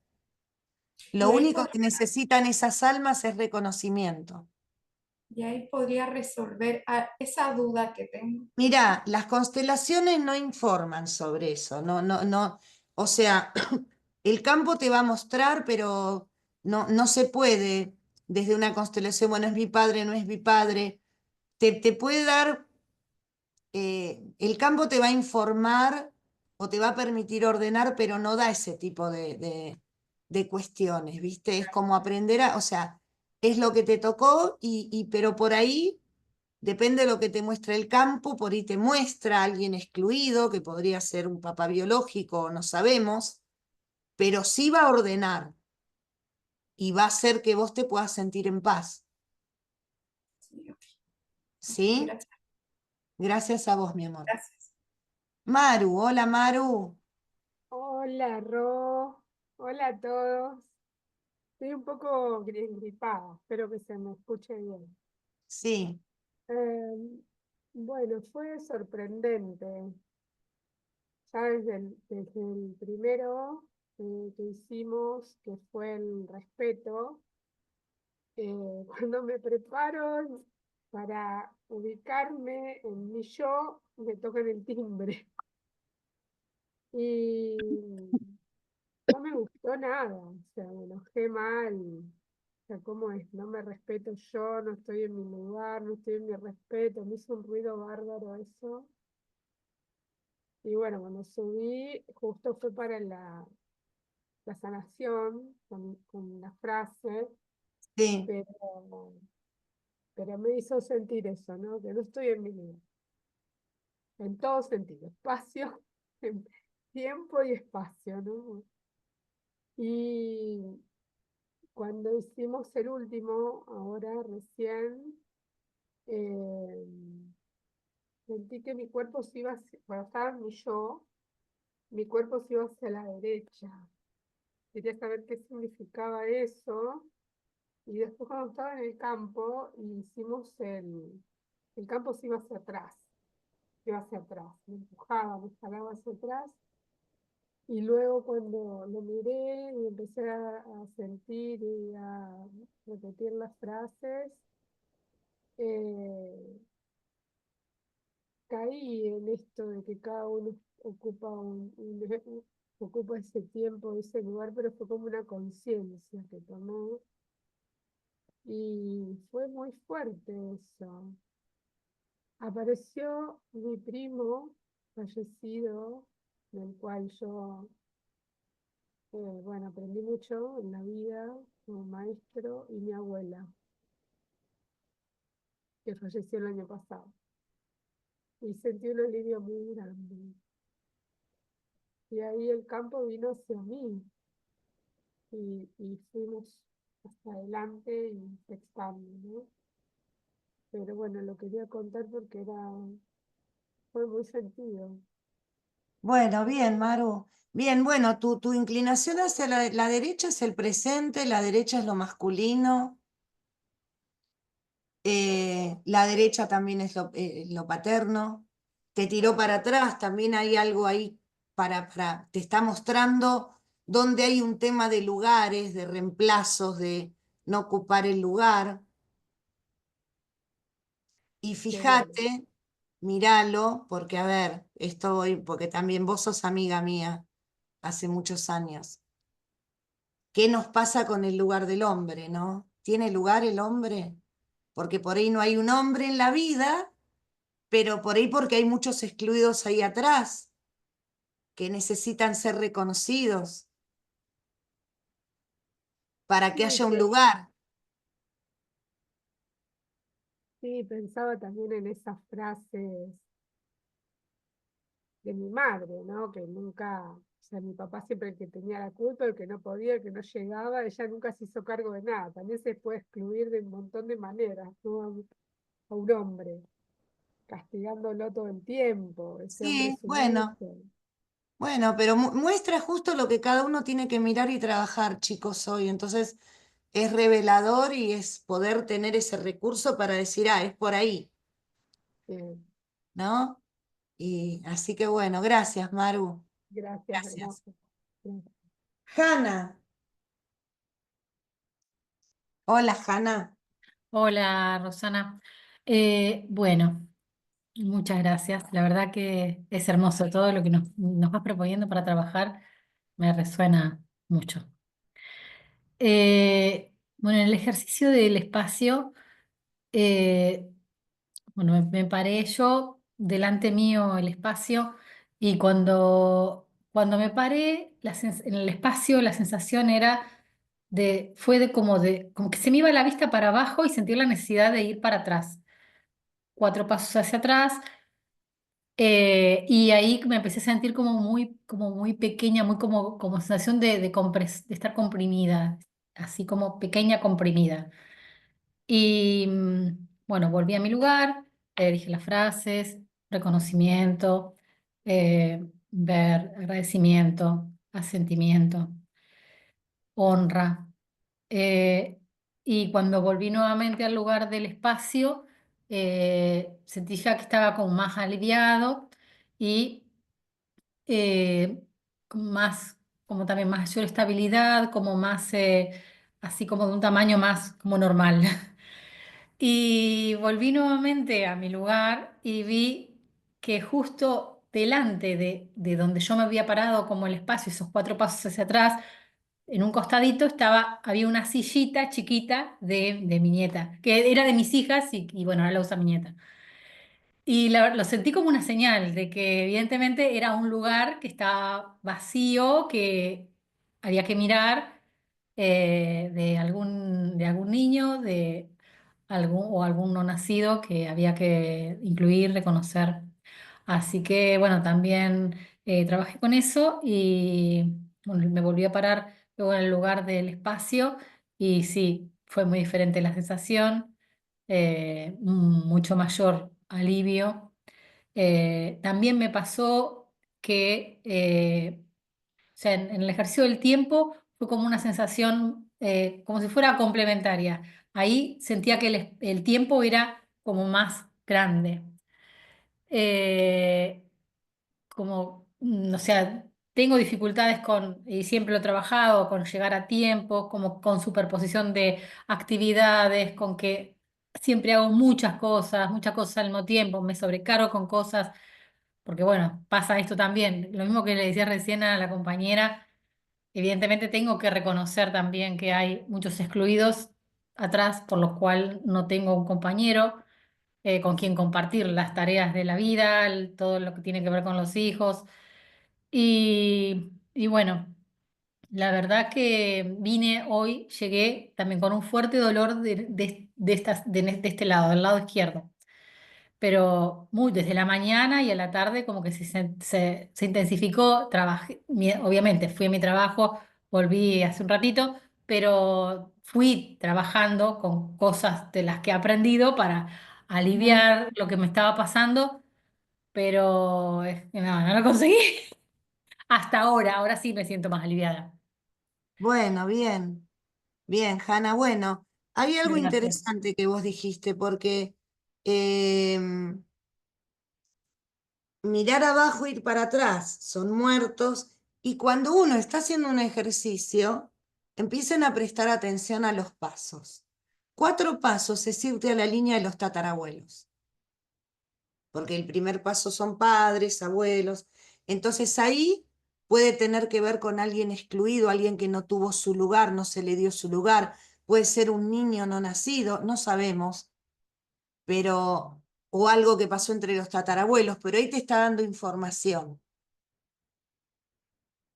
Lo único que necesitan esas almas es reconocimiento. Y ahí podría resolver esa duda que tengo. Mira, las constelaciones no informan sobre eso, no. O sea, el campo te va a mostrar, pero no se puede desde una constelación, bueno, es mi padre, no es mi padre. Te puede dar, el campo te va a informar o te va a permitir ordenar, pero no da ese tipo de cuestiones, ¿viste? Es como aprender o sea, es lo que te tocó, pero por ahí, depende de lo que te muestre el campo, por ahí te muestra a alguien excluido, que podría ser un papá biológico, no sabemos, pero sí va a ordenar y va a hacer que vos te puedas sentir en paz. ¿Sí? Gracias. Gracias a vos, mi amor. Gracias. Maru, hola Maru. Hola, Ro. Hola a todos. Estoy un poco gripada, espero que se me escuche bien. Sí, Bueno, fue sorprendente. Ya desde el primero que hicimos, que fue el respeto, cuando me preparo para ubicarme en mi yo, me tocan el timbre. Y no me gustó nada, o sea, me enojé mal. O sea, ¿cómo es? No me respeto yo, no estoy en mi lugar, no estoy en mi respeto, me hizo un ruido bárbaro eso. Y bueno, cuando subí, justo fue para la sanación con la frase, sí. pero me hizo sentir eso, ¿no? Que no estoy en mi lugar. En todo sentido, espacio, tiempo y espacio, ¿no? Y cuando hicimos el último, ahora recién, sentí que mi cuerpo se iba, cuando estaba en mi yo, mi cuerpo se iba hacia la derecha. Quería saber qué significaba eso. Y después cuando estaba en el campo, hicimos el campo se iba hacia atrás, me empujaba, me jalaba hacia atrás. Y luego cuando lo miré y empecé a sentir y a repetir las frases, eh, caí en esto de que cada uno ocupa ocupo ese tiempo, ese lugar, pero fue como una conciencia que tomé y fue muy fuerte eso. Apareció mi primo fallecido, del cual yo, bueno, aprendí mucho en la vida como maestro, y mi abuela, que falleció el año pasado. Y sentí un alivio muy grande. Y ahí el campo vino hacia mí y fuimos hasta adelante y sextando, ¿no? Pero bueno, lo quería contar porque fue muy sentido. Bueno, bien, Maru. Bien, bueno, tu inclinación hacia la derecha es el presente, la derecha es lo masculino, la derecha también es lo paterno. Te tiró para atrás, también hay algo ahí te está mostrando donde hay un tema de lugares, de reemplazos, de no ocupar el lugar. Y Qué bueno. fíjate, míralo, porque a ver, porque también vos sos amiga mía hace muchos años. ¿Qué nos pasa con el lugar del hombre, no? ¿Tiene lugar el hombre? Porque por ahí no hay un hombre en la vida, pero por ahí porque hay muchos excluidos ahí atrás que necesitan ser reconocidos para que Sí, haya un lugar. sí, pensaba también en esas frases de mi madre, ¿no? Que nunca, o sea, mi papá siempre el que tenía la culpa, el que no podía, el que no llegaba, ella nunca se hizo cargo de nada. También se puede excluir de un montón de maneras, ¿no? A un hombre, castigándolo todo el tiempo. Ese hombre Sí, es un bueno, hijo. bueno, pero muestra justo lo que cada uno tiene que mirar y trabajar, chicos, hoy. Entonces, es revelador y es poder tener ese recurso para decir, es por ahí, ¿no? Y así que bueno, gracias, Maru. Gracias, Gracias. hermoso. Gracias. Hanna. Hola, Hanna. Hola, Rosana. Bueno, muchas gracias. La verdad que es hermoso todo lo que nos vas proponiendo para trabajar. Me resuena mucho. Bueno, en el ejercicio del espacio, eh, bueno, me paré yo, delante mío el espacio, y cuando me paré en el espacio, la sensación era como que se me iba la vista para abajo y sentí la necesidad de ir para atrás. 4 pasos hacia atrás, y ahí me empecé a sentir como muy pequeña, muy como sensación de estar comprimida, así como pequeña comprimida. Y bueno, volví a mi lugar, dije las frases, reconocimiento, ver, agradecimiento, asentimiento, honra. Eh, y cuando volví nuevamente al lugar del espacio, sentí ya que estaba como más aliviado y con más, como también mayor estabilidad, como más, así como de un tamaño más como normal. Y volví nuevamente a mi lugar y vi que justo delante de donde yo me había parado, como el espacio, esos 4 pasos hacia atrás, en un costadito había una sillita chiquita de mi nieta, que era de mis hijas y bueno, ahora la usa mi nieta. Y lo sentí como una señal de que evidentemente era un lugar que estaba vacío, que había que mirar, de algún niño, o algún no nacido que había que incluir, reconocer. Así que bueno, también trabajé con eso y bueno, me volví a parar luego en el lugar del espacio y sí, fue muy diferente la sensación, mucho mayor alivio. También me pasó que, o sea, en el ejercicio del tiempo fue como una sensación, como si fuera complementaria. Ahí sentía que el tiempo era como más grande. Eh, o sea, tengo dificultades y siempre lo he trabajado, con llegar a tiempo, como con superposición de actividades, con que siempre hago muchas cosas al mismo tiempo, me sobrecargo con cosas, porque bueno, pasa esto también. Lo mismo que le decía recién a la compañera, evidentemente tengo que reconocer también que hay muchos excluidos atrás, por lo cual no tengo un compañero con quien compartir las tareas de la vida, todo lo que tiene que ver con los hijos. Y bueno, la verdad que vine hoy, llegué también con un fuerte dolor de este lado, del lado izquierdo. Pero muy desde la mañana y a la tarde como que se intensificó. Trabajé, obviamente fui a mi trabajo, volví hace un ratito, pero fui trabajando con cosas de las que he aprendido para aliviar lo que me estaba pasando, pero no lo conseguí. Hasta ahora sí me siento más aliviada. Bueno, bien, bien, Hanna. Bueno, hay algo Gracias. interesante que vos dijiste, porque em, mirar abajo, ir para atrás, son muertos, y cuando uno está haciendo un ejercicio, empiecen a prestar atención a los pasos. 4 pasos es irte a la línea de los tatarabuelos, porque el primer paso son padres, abuelos. Entonces ahí puede tener que ver con alguien excluido, alguien que no tuvo su lugar, no se le dio su lugar, puede ser un niño no nacido, no sabemos, pero, o algo que pasó entre los tatarabuelos, pero ahí te está dando información,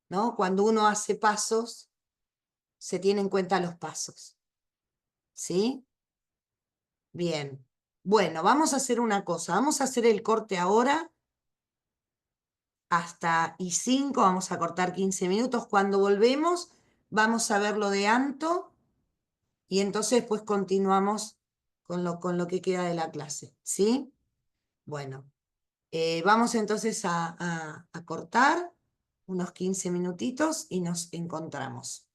¿no? Cuando uno hace pasos, se tienen en cuenta los pasos, ¿sí? Bien. Bueno, vamos a hacer una cosa, vamos a hacer el corte ahora hasta I5, vamos a cortar 15 minutos. Cuando volvemos, vamos a ver lo de Anto y entonces pues continuamos con lo que queda de la clase, ¿sí? Bueno, vamos entonces a cortar unos 15 minutitos y nos encontramos.